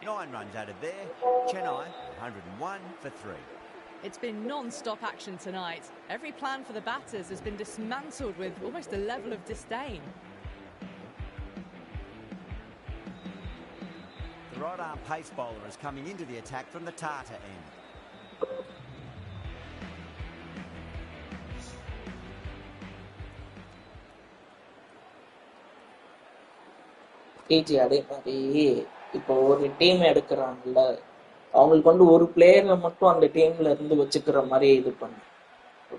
Nine runs added there. Chennai, 101 for 3. It's been non-stop action tonight. Every plan for the batters has been dismantled with almost a level of disdain. The right-arm pace bowler is coming into the attack from the Tata end. KG அதே மாதிரி இப்போ ஒரு team எடுக்கிறாங்கல்ல, அவங்களுக்கு வந்து ஒரு பிளேயரை மட்டும் அந்த டீம்ல இருந்து வச்சுக்கிற மாதிரி இது பண்ணு,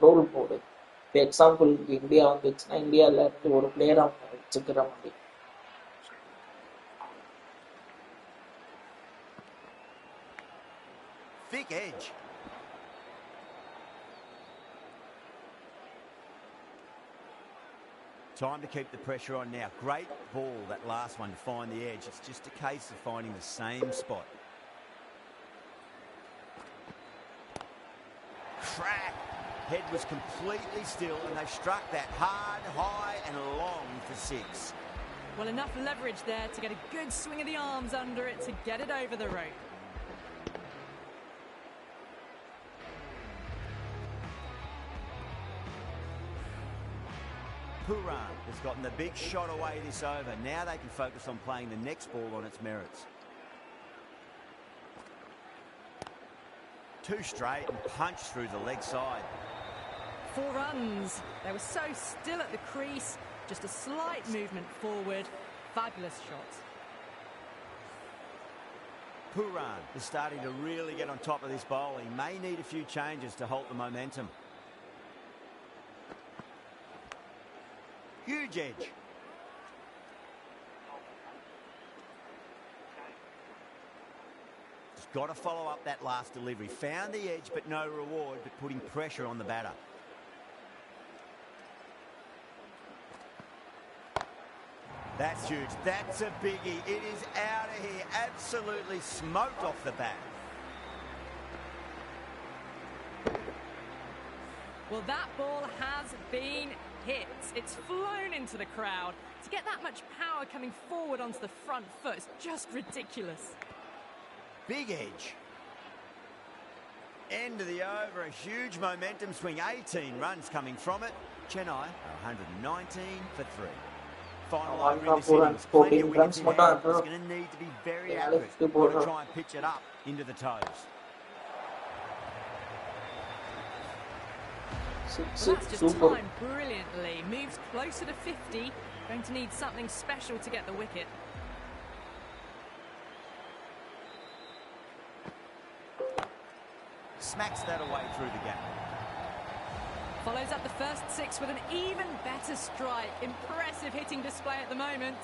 ரோல் போடு. இப்போ எக்ஸாம்பிளுக்கு இந்தியா வந்துச்சுன்னா இந்தியால இருந்து ஒரு பிளேயரை அவங்க வச்சுக்கிற மாதிரி. Thick edge. Time to keep the pressure on now. Great ball, that last one, to find the edge. It's just a case of finding the same spot. Crack. Head was completely still and they struck that hard, high and long for 6. Well, enough leverage there to get a good swing of the arms under it to get it over the rope. Puran has gotten the big shot away this over. Now they can focus on playing the next ball on its merits. Too straight and punched through the leg side. 4 runs. They were so still at the crease. Just a slight movement forward. Fabulous shot. Puran is starting to really get on top of this bowl. He may need a few changes to halt the momentum. Huge edge. He's got to follow up that last delivery. Found the edge, but no reward, but putting pressure on the batter. That's huge. That's a biggie. It is out of here. Absolutely smoked off the bat. Well, that ball has been hit. It's flown into the crowd. To get that much power coming forward onto the front foot is just ridiculous. Big edge. End of the over, a huge momentum swing. 18 runs coming from it. Chennai are 119 for 3. Final over in this innings. Plenty of wickets in hand. It's going to need to be very accurate. Got to try and pitch it up into the toes. Well, that's just timed brilliantly. Moves closer to 50. Going to need something special to get the wicket. Smacks that away through the gap. Follows up the first 6 with an even better strike. Impressive hitting display at the moment.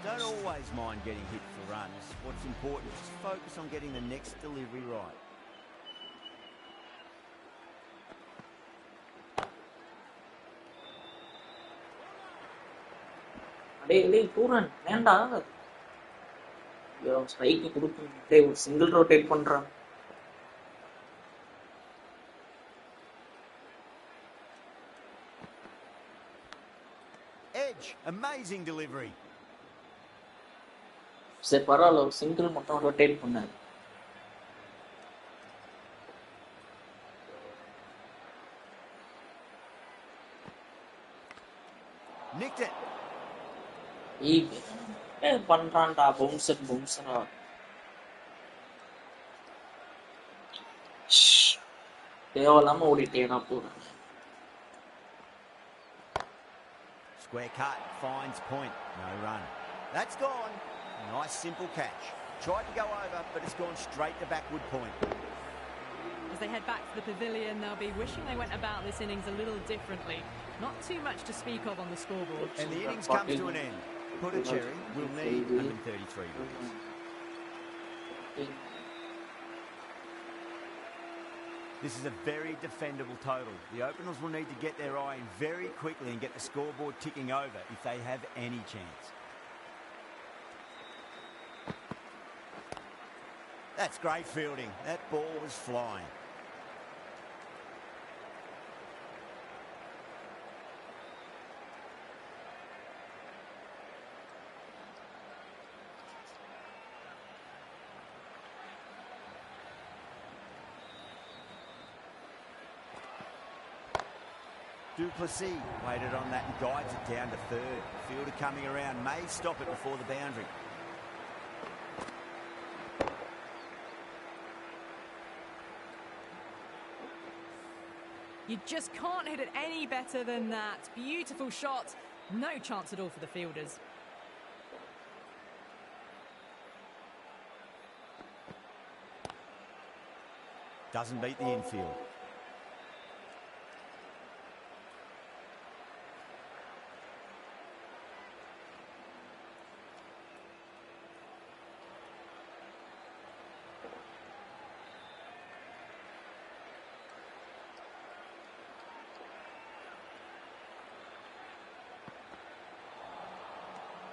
Don't always mind getting hit for runs. What's important is just focus on getting the next delivery right. டேய் பூரன் வேண்டா, strike கொடுக்கும். டேய் ஒரு single rotate பண்றான். Edge, amazing delivery. சரி பரவாயில்ல, ஒரு single மட்டும் ரொட்டேட் பண்ணாரு. Nicked it. பண்றான்டா பவுன்சரா. தேவையில்லாம ஓடிட்டேனா போறேன். Square cut, finds point, no run. That's gone. Nice simple catch. Tried to go over, but it's gone straight to backward point. As they head back to the pavilion, they'll be wishing they went about this innings a little differently. Not too much to speak of on the scoreboard. And the innings comes to an end. Puducherry will need 133 wickets. This is a very defendable total. The openers will need to get their eye in very quickly and get the scoreboard ticking over if they have any chance. That's great fielding. That ball was flying. Duplessis waited on that and guides it down to third. Fielder coming around may stop it before the boundary. You just can't hit it any better than that. Beautiful shot. No chance at all for the fielders. Doesn't beat the infield.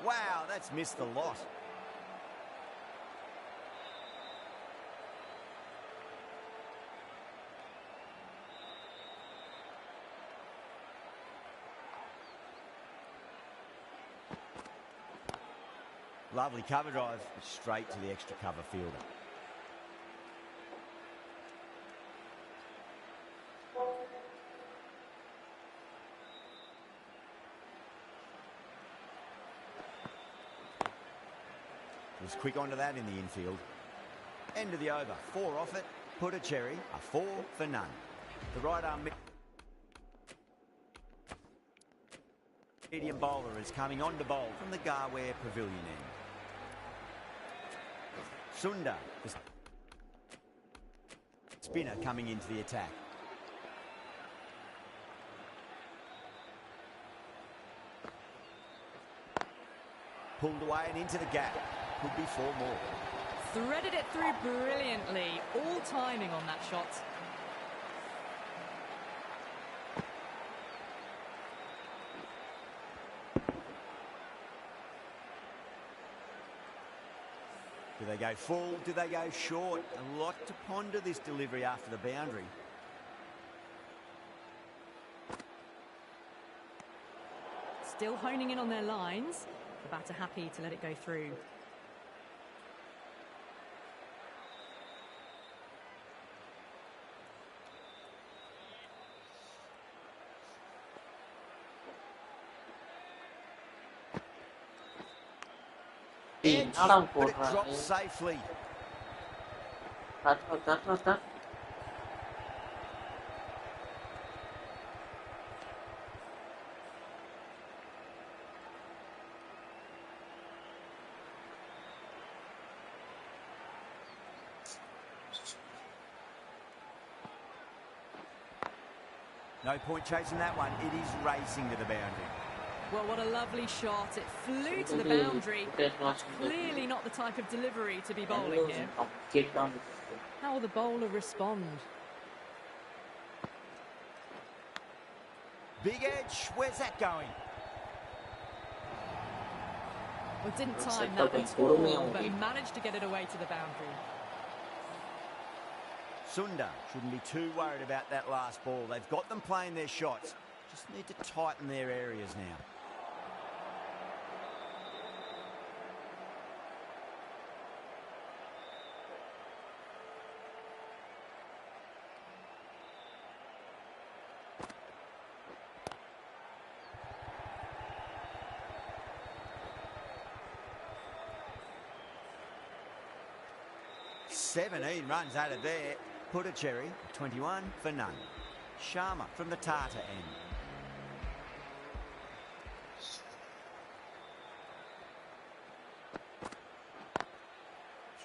Wow, that's missed the lot. Lovely cover drive, straight to the extra cover fielder. Was quick onto that in the infield. End of the over. 4 off it. Put a cherry. A 4 for none. The right arm medium bowler is coming on to bowl from the Garware Pavilion end. Sunda, the spinner, coming into the attack. Pulled away and into the gap. Could be 4 more. Threaded it through brilliantly. All timing on that shot. Do they go full? Do they go short? A lot to ponder this delivery after the boundary. Still honing in on their lines. The batter happy to let it go through. Edge, but it drops safely. Cut. No point chasing that one. It is racing to the boundary. Well, what a lovely shot. It flew to the boundary. Clearly not the type of delivery to be bowling here. How will the bowler respond? Big edge. Where's that going? Well, didn't time that at all, but managed to get it away to the boundary. Sunda shouldn't be too worried about that last ball. They've got them playing their shots. Just need to tighten their areas now. "17 runs out of there. Put a cherry, 21 for none. Sharma from the Tata end.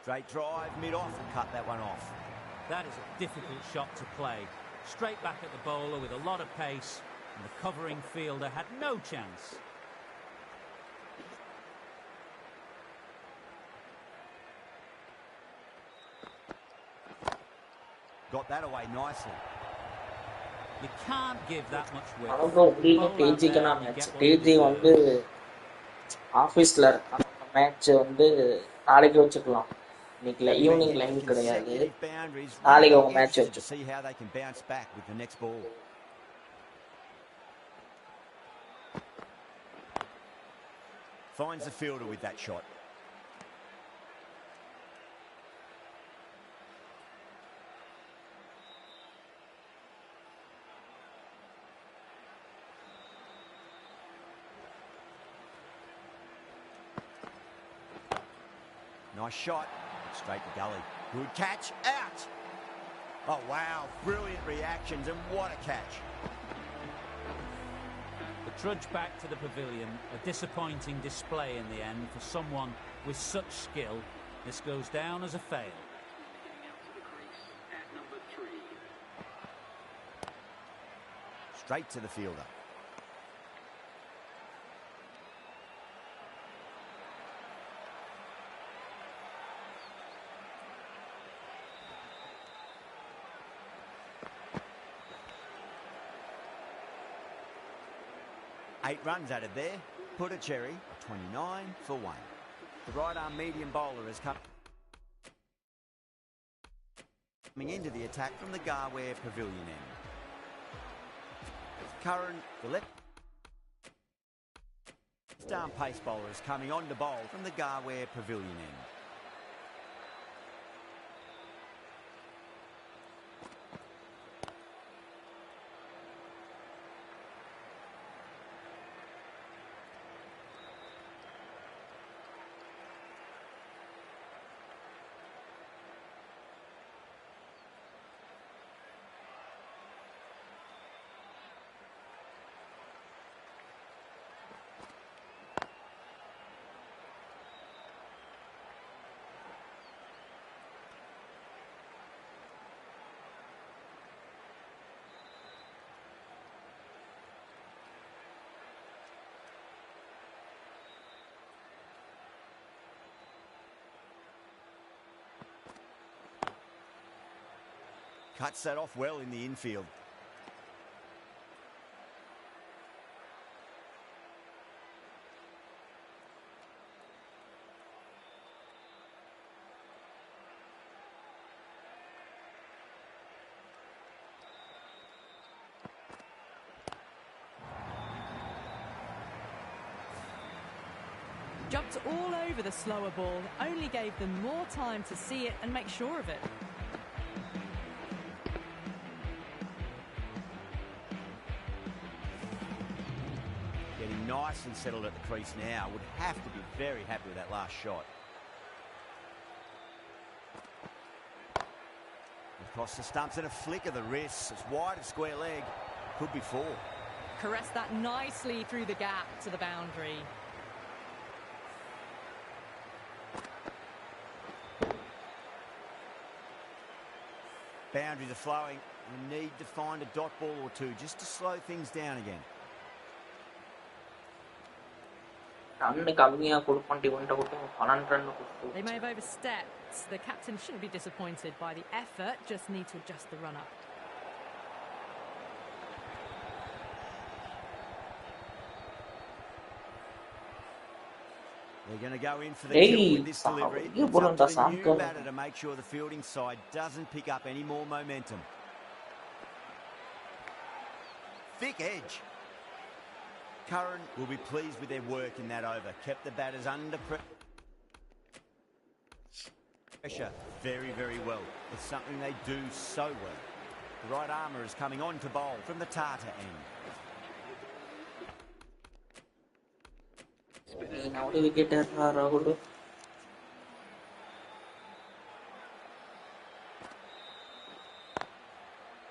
Straight drive, mid-off, and cut that one off. That is a difficult shot to play. Straight back at the bowler with a lot of pace, and the covering fielder had no chance. Got that away nicely. You can't give that much width. TG match TG வந்து ஆபீஸ்ல இருக்கான் match வந்து நாளைக்கு வச்சுக்கலாம் இன்னைக்கு evening line கிடையாது நாளைக்கு அவங்க மேட்ச் வச்சு see how they can bounce back with the next ball. Finds the fielder with that shot. Nice shot. Straight to gully. Good catch. Out. Oh, wow. Brilliant reactions, and what a catch. The trudge back to the pavilion, a disappointing display in the end for someone with such skill. This goes down as a fail. Straight to the fielder. Eight runs added there. Put a cherry, 29 for 1. The right arm medium bowler has come coming into the attack from the Garware Pavilion end. Curran, the left arm pace bowler is coming on to bowl from the Garware Pavilion end. Cuts that off well in the infield. Jumped all over the slower ball, only gave them more time to see it and make sure of it. Nicely settled at the crease now. Would have to be very happy with that last shot. Across the stumps and a flick of the wrist. It's wide of square leg. Could be 4. Caressed that nicely through the gap to the boundary. Boundaries are flowing. We need to find a dot ball or two just to slow things down again. They may have overstepped. The captain shouldn't be disappointed by the effort, just need to adjust the run-up. They're going to go in for the kill with this delivery. It's up to the new batter to make sure the fielding side doesn't pick up any more momentum. Thick edge. Curran will be pleased with their work in that over. Kept the batters under pressure very, very well. It's something they do so well. The right armour is coming on to bowl from the Tata end.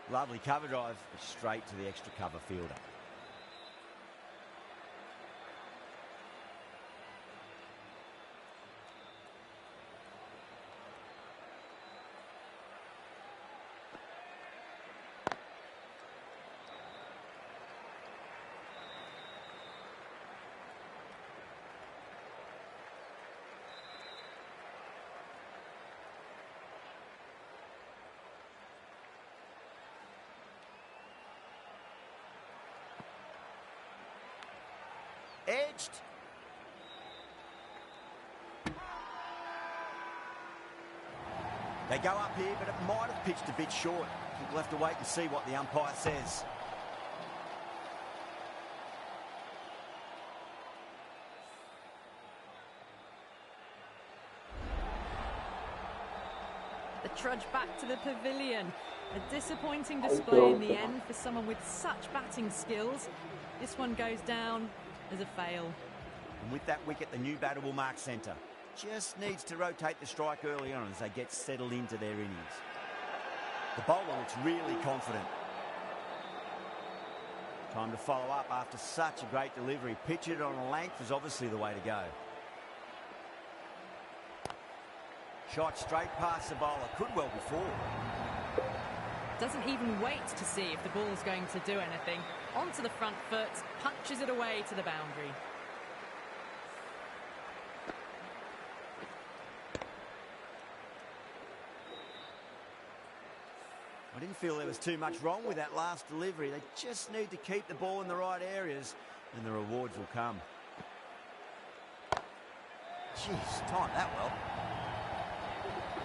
Lovely cover drive, straight to the extra cover fielder. Edged. They go up here, but it might have pitched a bit short. We'll have to wait and see what the umpire says. The trudge back to the pavilion. A disappointing display in the end for someone with such batting skills. This one goes down as a fail. And with that wicket, the new batter will mark centre. just needs to rotate the strike early on as they get settled into their innings. The bowler looks really confident. Time to follow up after such a great delivery. Pitch it on a length is obviously the way to go. Shot straight past the bowler. Could well be four. Doesn't even wait to see if the ball's going to do anything. Onto the front foot, punches it away to the boundary. I didn't feel there was too much wrong with that last delivery. They just need to keep the ball in the right areas and the rewards will come. Jeez, timed that well.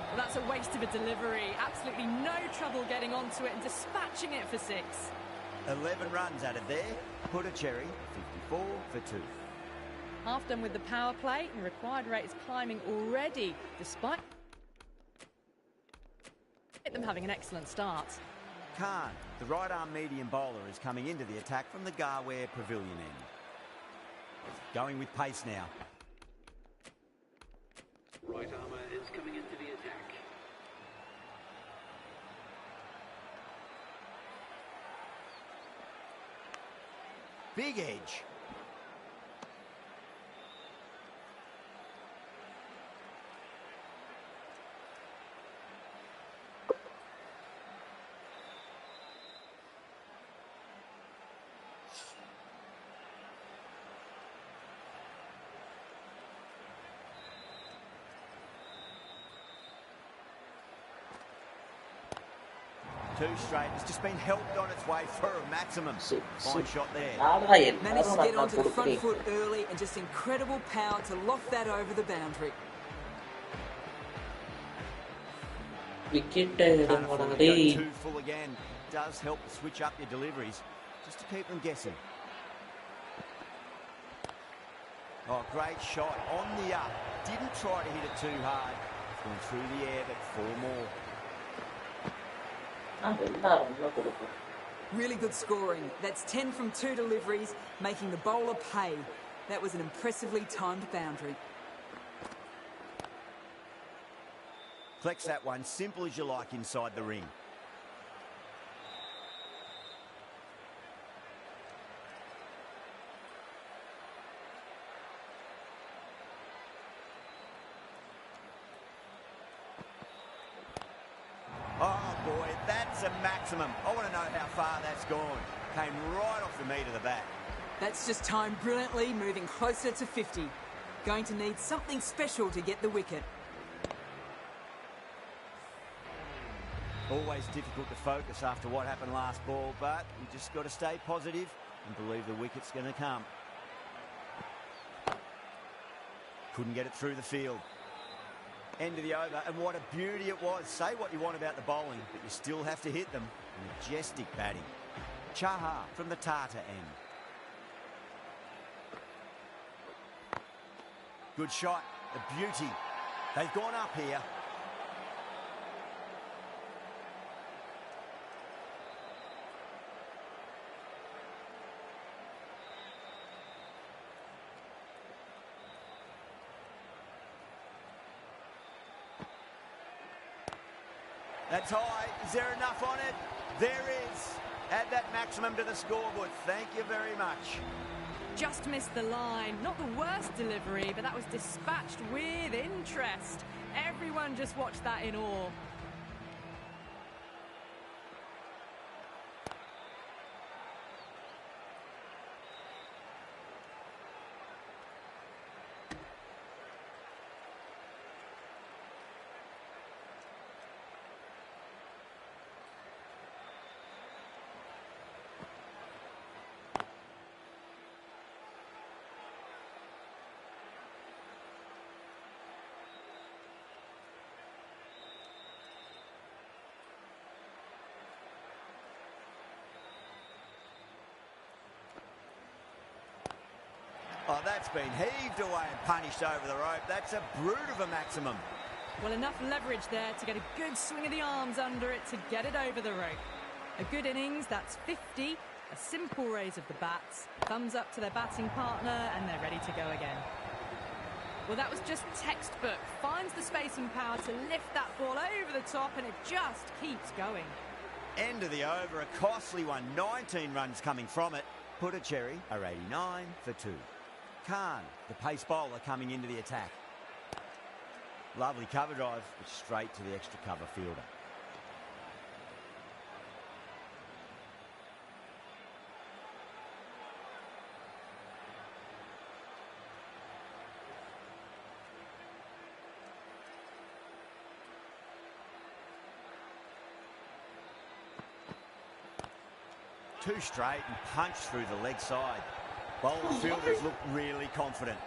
Well, that's a waste of a delivery. Absolutely no trouble getting onto it and dispatching it for 6. 11 runs added there. Put a cherry, 54 for 2. Half done with the power play, and required rate is climbing already, despite them having an excellent start. Khan, the right-arm medium bowler, is coming into the attack from the Garware Pavilion end. Going with pace now. Right armour is coming into the attack. Big edge. Two straight. It's just been helped on its way for a maximum. Fine shot there. Managed to get onto the front foot early and just incredible power to loft that over the boundary. Can't afford to go too full again. It does help to switch up your deliveries just to keep them guessing. Oh, great shot on the up. Didn't try to hit it too hard. It's gone through the air, but 4 more. Really good scoring. That's 10 from 2 deliveries, making the bowler pay. That was an impressively timed boundary. Collects that one, simple as you like inside the ring. Oh boy, that's a maximum. I want to know how far that's gone. Came right off the meat of the bat. That's just timed brilliantly, moving closer to 50. Going to need something special to get the wicket. Always difficult to focus after what happened last ball, but you just got to stay positive and believe the wicket's going to come. Couldn't get it through the field. End of the over, and what a beauty it was. Say what you want about the bowling, but you still have to hit them. Majestic batting. Chahar from the Tata end. Good shot, a beauty. They've gone up here. That's high. Is there enough on it? There is. Add that maximum to the scoreboard. Thank you very much. Just missed the line. Not the worst delivery, but that was dispatched with interest. Everyone just watched that in awe. Oh, that's been heaved away and punished over the rope. That's a brute of a maximum. Well, enough leverage there to get a good swing of the arms under it to get it over the rope. A good innings, that's 50. A simple raise of the bats. Thumbs up to their batting partner, and they're ready to go again. Well, that was just textbook. Finds the space and power to lift that ball over the top, and it just keeps going. End of the over, a costly one. 19 runs coming from it. Puttacherry are 89 for 2. Khan, the pace bowler, coming into the attack. Lovely cover drive, but straight to the extra cover fielder. Two straight and punch through the leg side. Bowler fielders look really confident.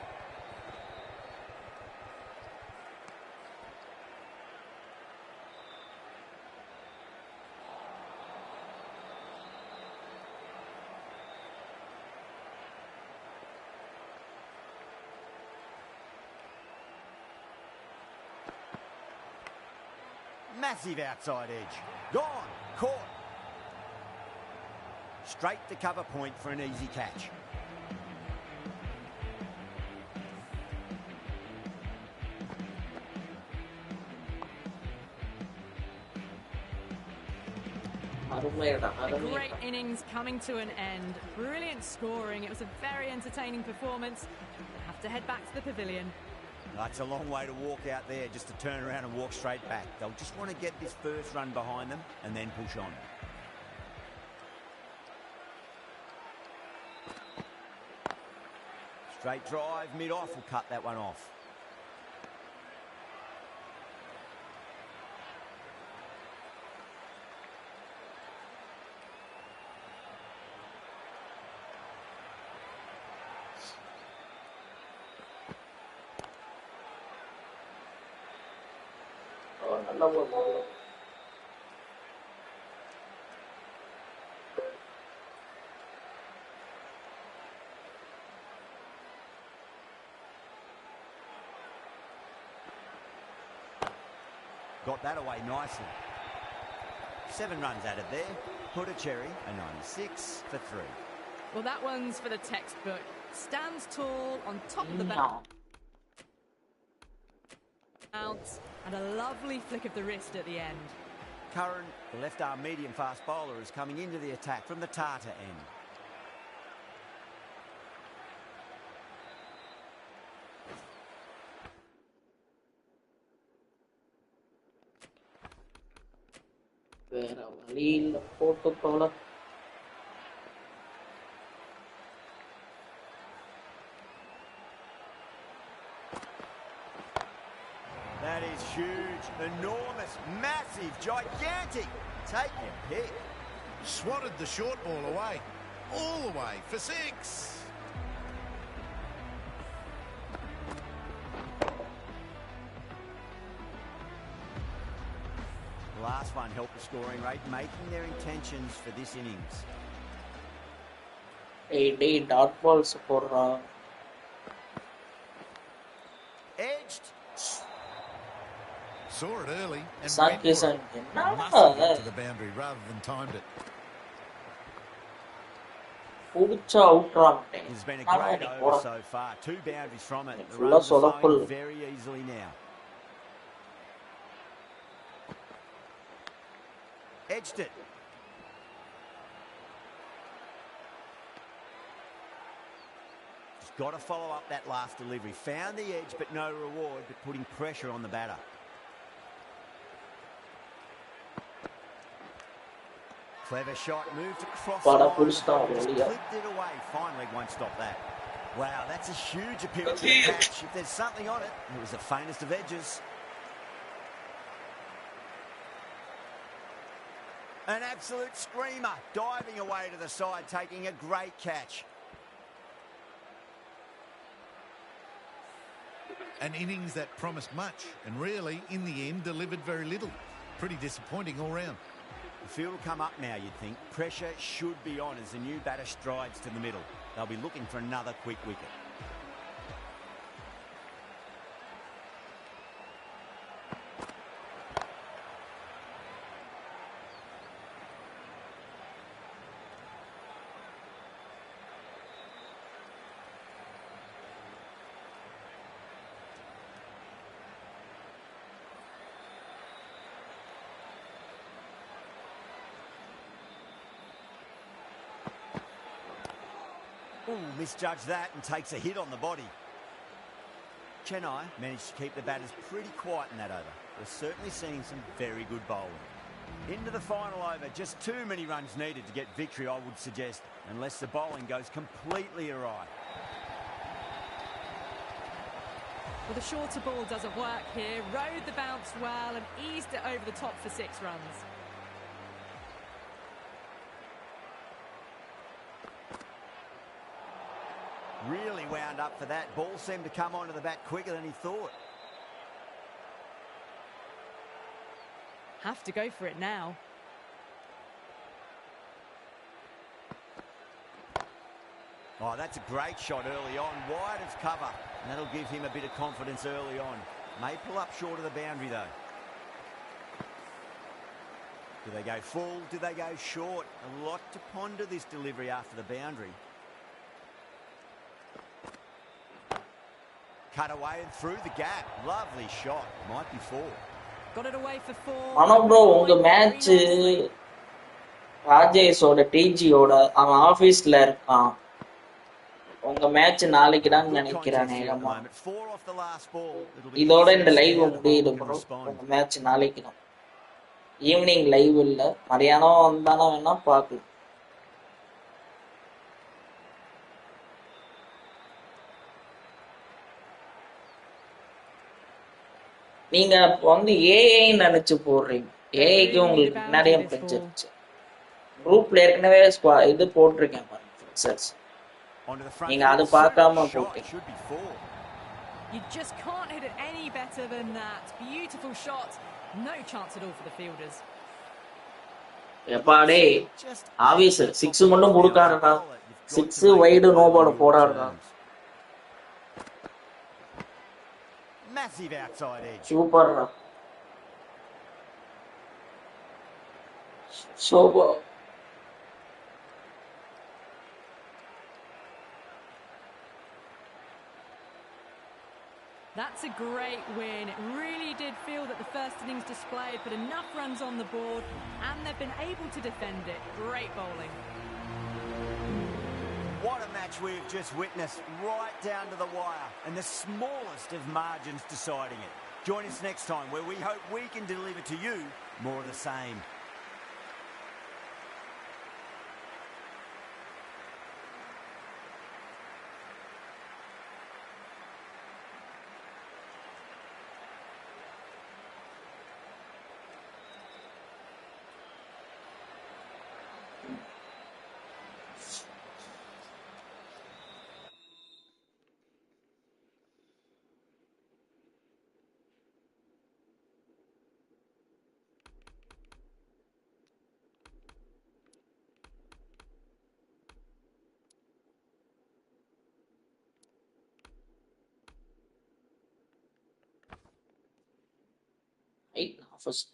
Massive outside edge. Gone. Caught. Straight to cover point for an easy catch. A great innings coming to an end. Brilliant scoring. It was a very entertaining performance. We'll have to head back to the pavilion. That's a long way to walk out there just to turn around and walk straight back. They'll just want to get this first run behind them and then push on. Straight drive, mid-off will cut that one off. Got that away nicely. 7 runs added there. Puttacherry, a 96 for 3. Well, that one's for the textbook. Stands tall on top of the bat. Out, and a lovely flick of the wrist at the end. Curran, the left-arm medium-fast bowler, is coming into the attack from the Tata end. That is huge, enormous, massive, gigantic. Take your pick. Swatted the short ball away. All the way for 6. The last one helped the scoring rate, making their intentions for this innings. 8 dot balls for Edged. Saw it early and Sun went for it. no, Must have got to the boundary rather than timed it. It's been a great over so far. 2 boundaries from it. The runs are flowing very easily now. Edged it. Just got to follow up that last delivery. Found the edge, but no reward, but putting pressure on the batter. Clever shot, moved across the line. Just clipped it away. Fine leg won't stop that. Wow, that's a huge appearance to the catch. If there's something on it, it was the faintest of edges. An absolute screamer, diving away to the side, taking a great catch. An innings that promised much and really, in the end, delivered very little. Pretty disappointing all round. The field will come up now, you'd think. Pressure should be on as the new batter strides to the middle. They'll be looking for another quick wicket. Ooh, misjudged that and takes a hit on the body. Chennai managed to keep the batters pretty quiet in that over. We're certainly seeing some very good bowling. Into the final over, just too many runs needed to get victory, I would suggest, unless the bowling goes completely awry. Well, the shorter ball doesn't work here. Rode the bounce well and eased it over the top for 6 runs. Really wound up for that. Ball seemed to come onto the bat quicker than he thought. Have to go for it now. Oh, that's a great shot early on. Wide of cover. And that'll give him a bit of confidence early on. May pull up short of the boundary, though. Do they go full? Do they go short? A lot to ponder this delivery after the boundary. Cut away and through the gap. Lovely shot. Might be 4. Got it away for 4. ஆனா bro உங்க match ராஜேஷோட டிஜியோட அவன் ஆபீஸ்ல இருக்கான். உங்க match நாளைக்கு தான் நினைக்கிறேன் நேரமா. இதோட இந்த லைவ் முடியுது ப்ரோ. உங்க மேட்ச் நாளைக்கு தான். ஈவினிங் லைவ் இல்ல. மதியானம் வந்தானா வேணா பார்க்கலாம். நீங்க வந்து ஏஐ நினைச்சு போடுறீங்க. ஏஐக்கு உங்களுக்கு முன்னாடியே பிடிச்சிருச்சு. குரூப்ல ஏற்கனவே இது போட்டிருக்கேன் பாருங்க ஃபிக்சர்ஸ். நீங்க அது பார்க்காம போட்டீங்க. You just can't hit it any better than that. Beautiful shot. No chance at all for the fielders. எப்பாடே ஆபீஸ் 6 மட்டும் கொடுக்காருடா. 6 வைடு நோ பால் போறாருடா. Massive outside edge. Super. Super. That's a great win. It really did feel that the first innings displayed put enough runs on the board and they've been able to defend it. Great bowling. What a match we've just witnessed, right down to the wire, and the smallest of margins deciding it. Join us next time where we hope we can deliver to you more of the same. First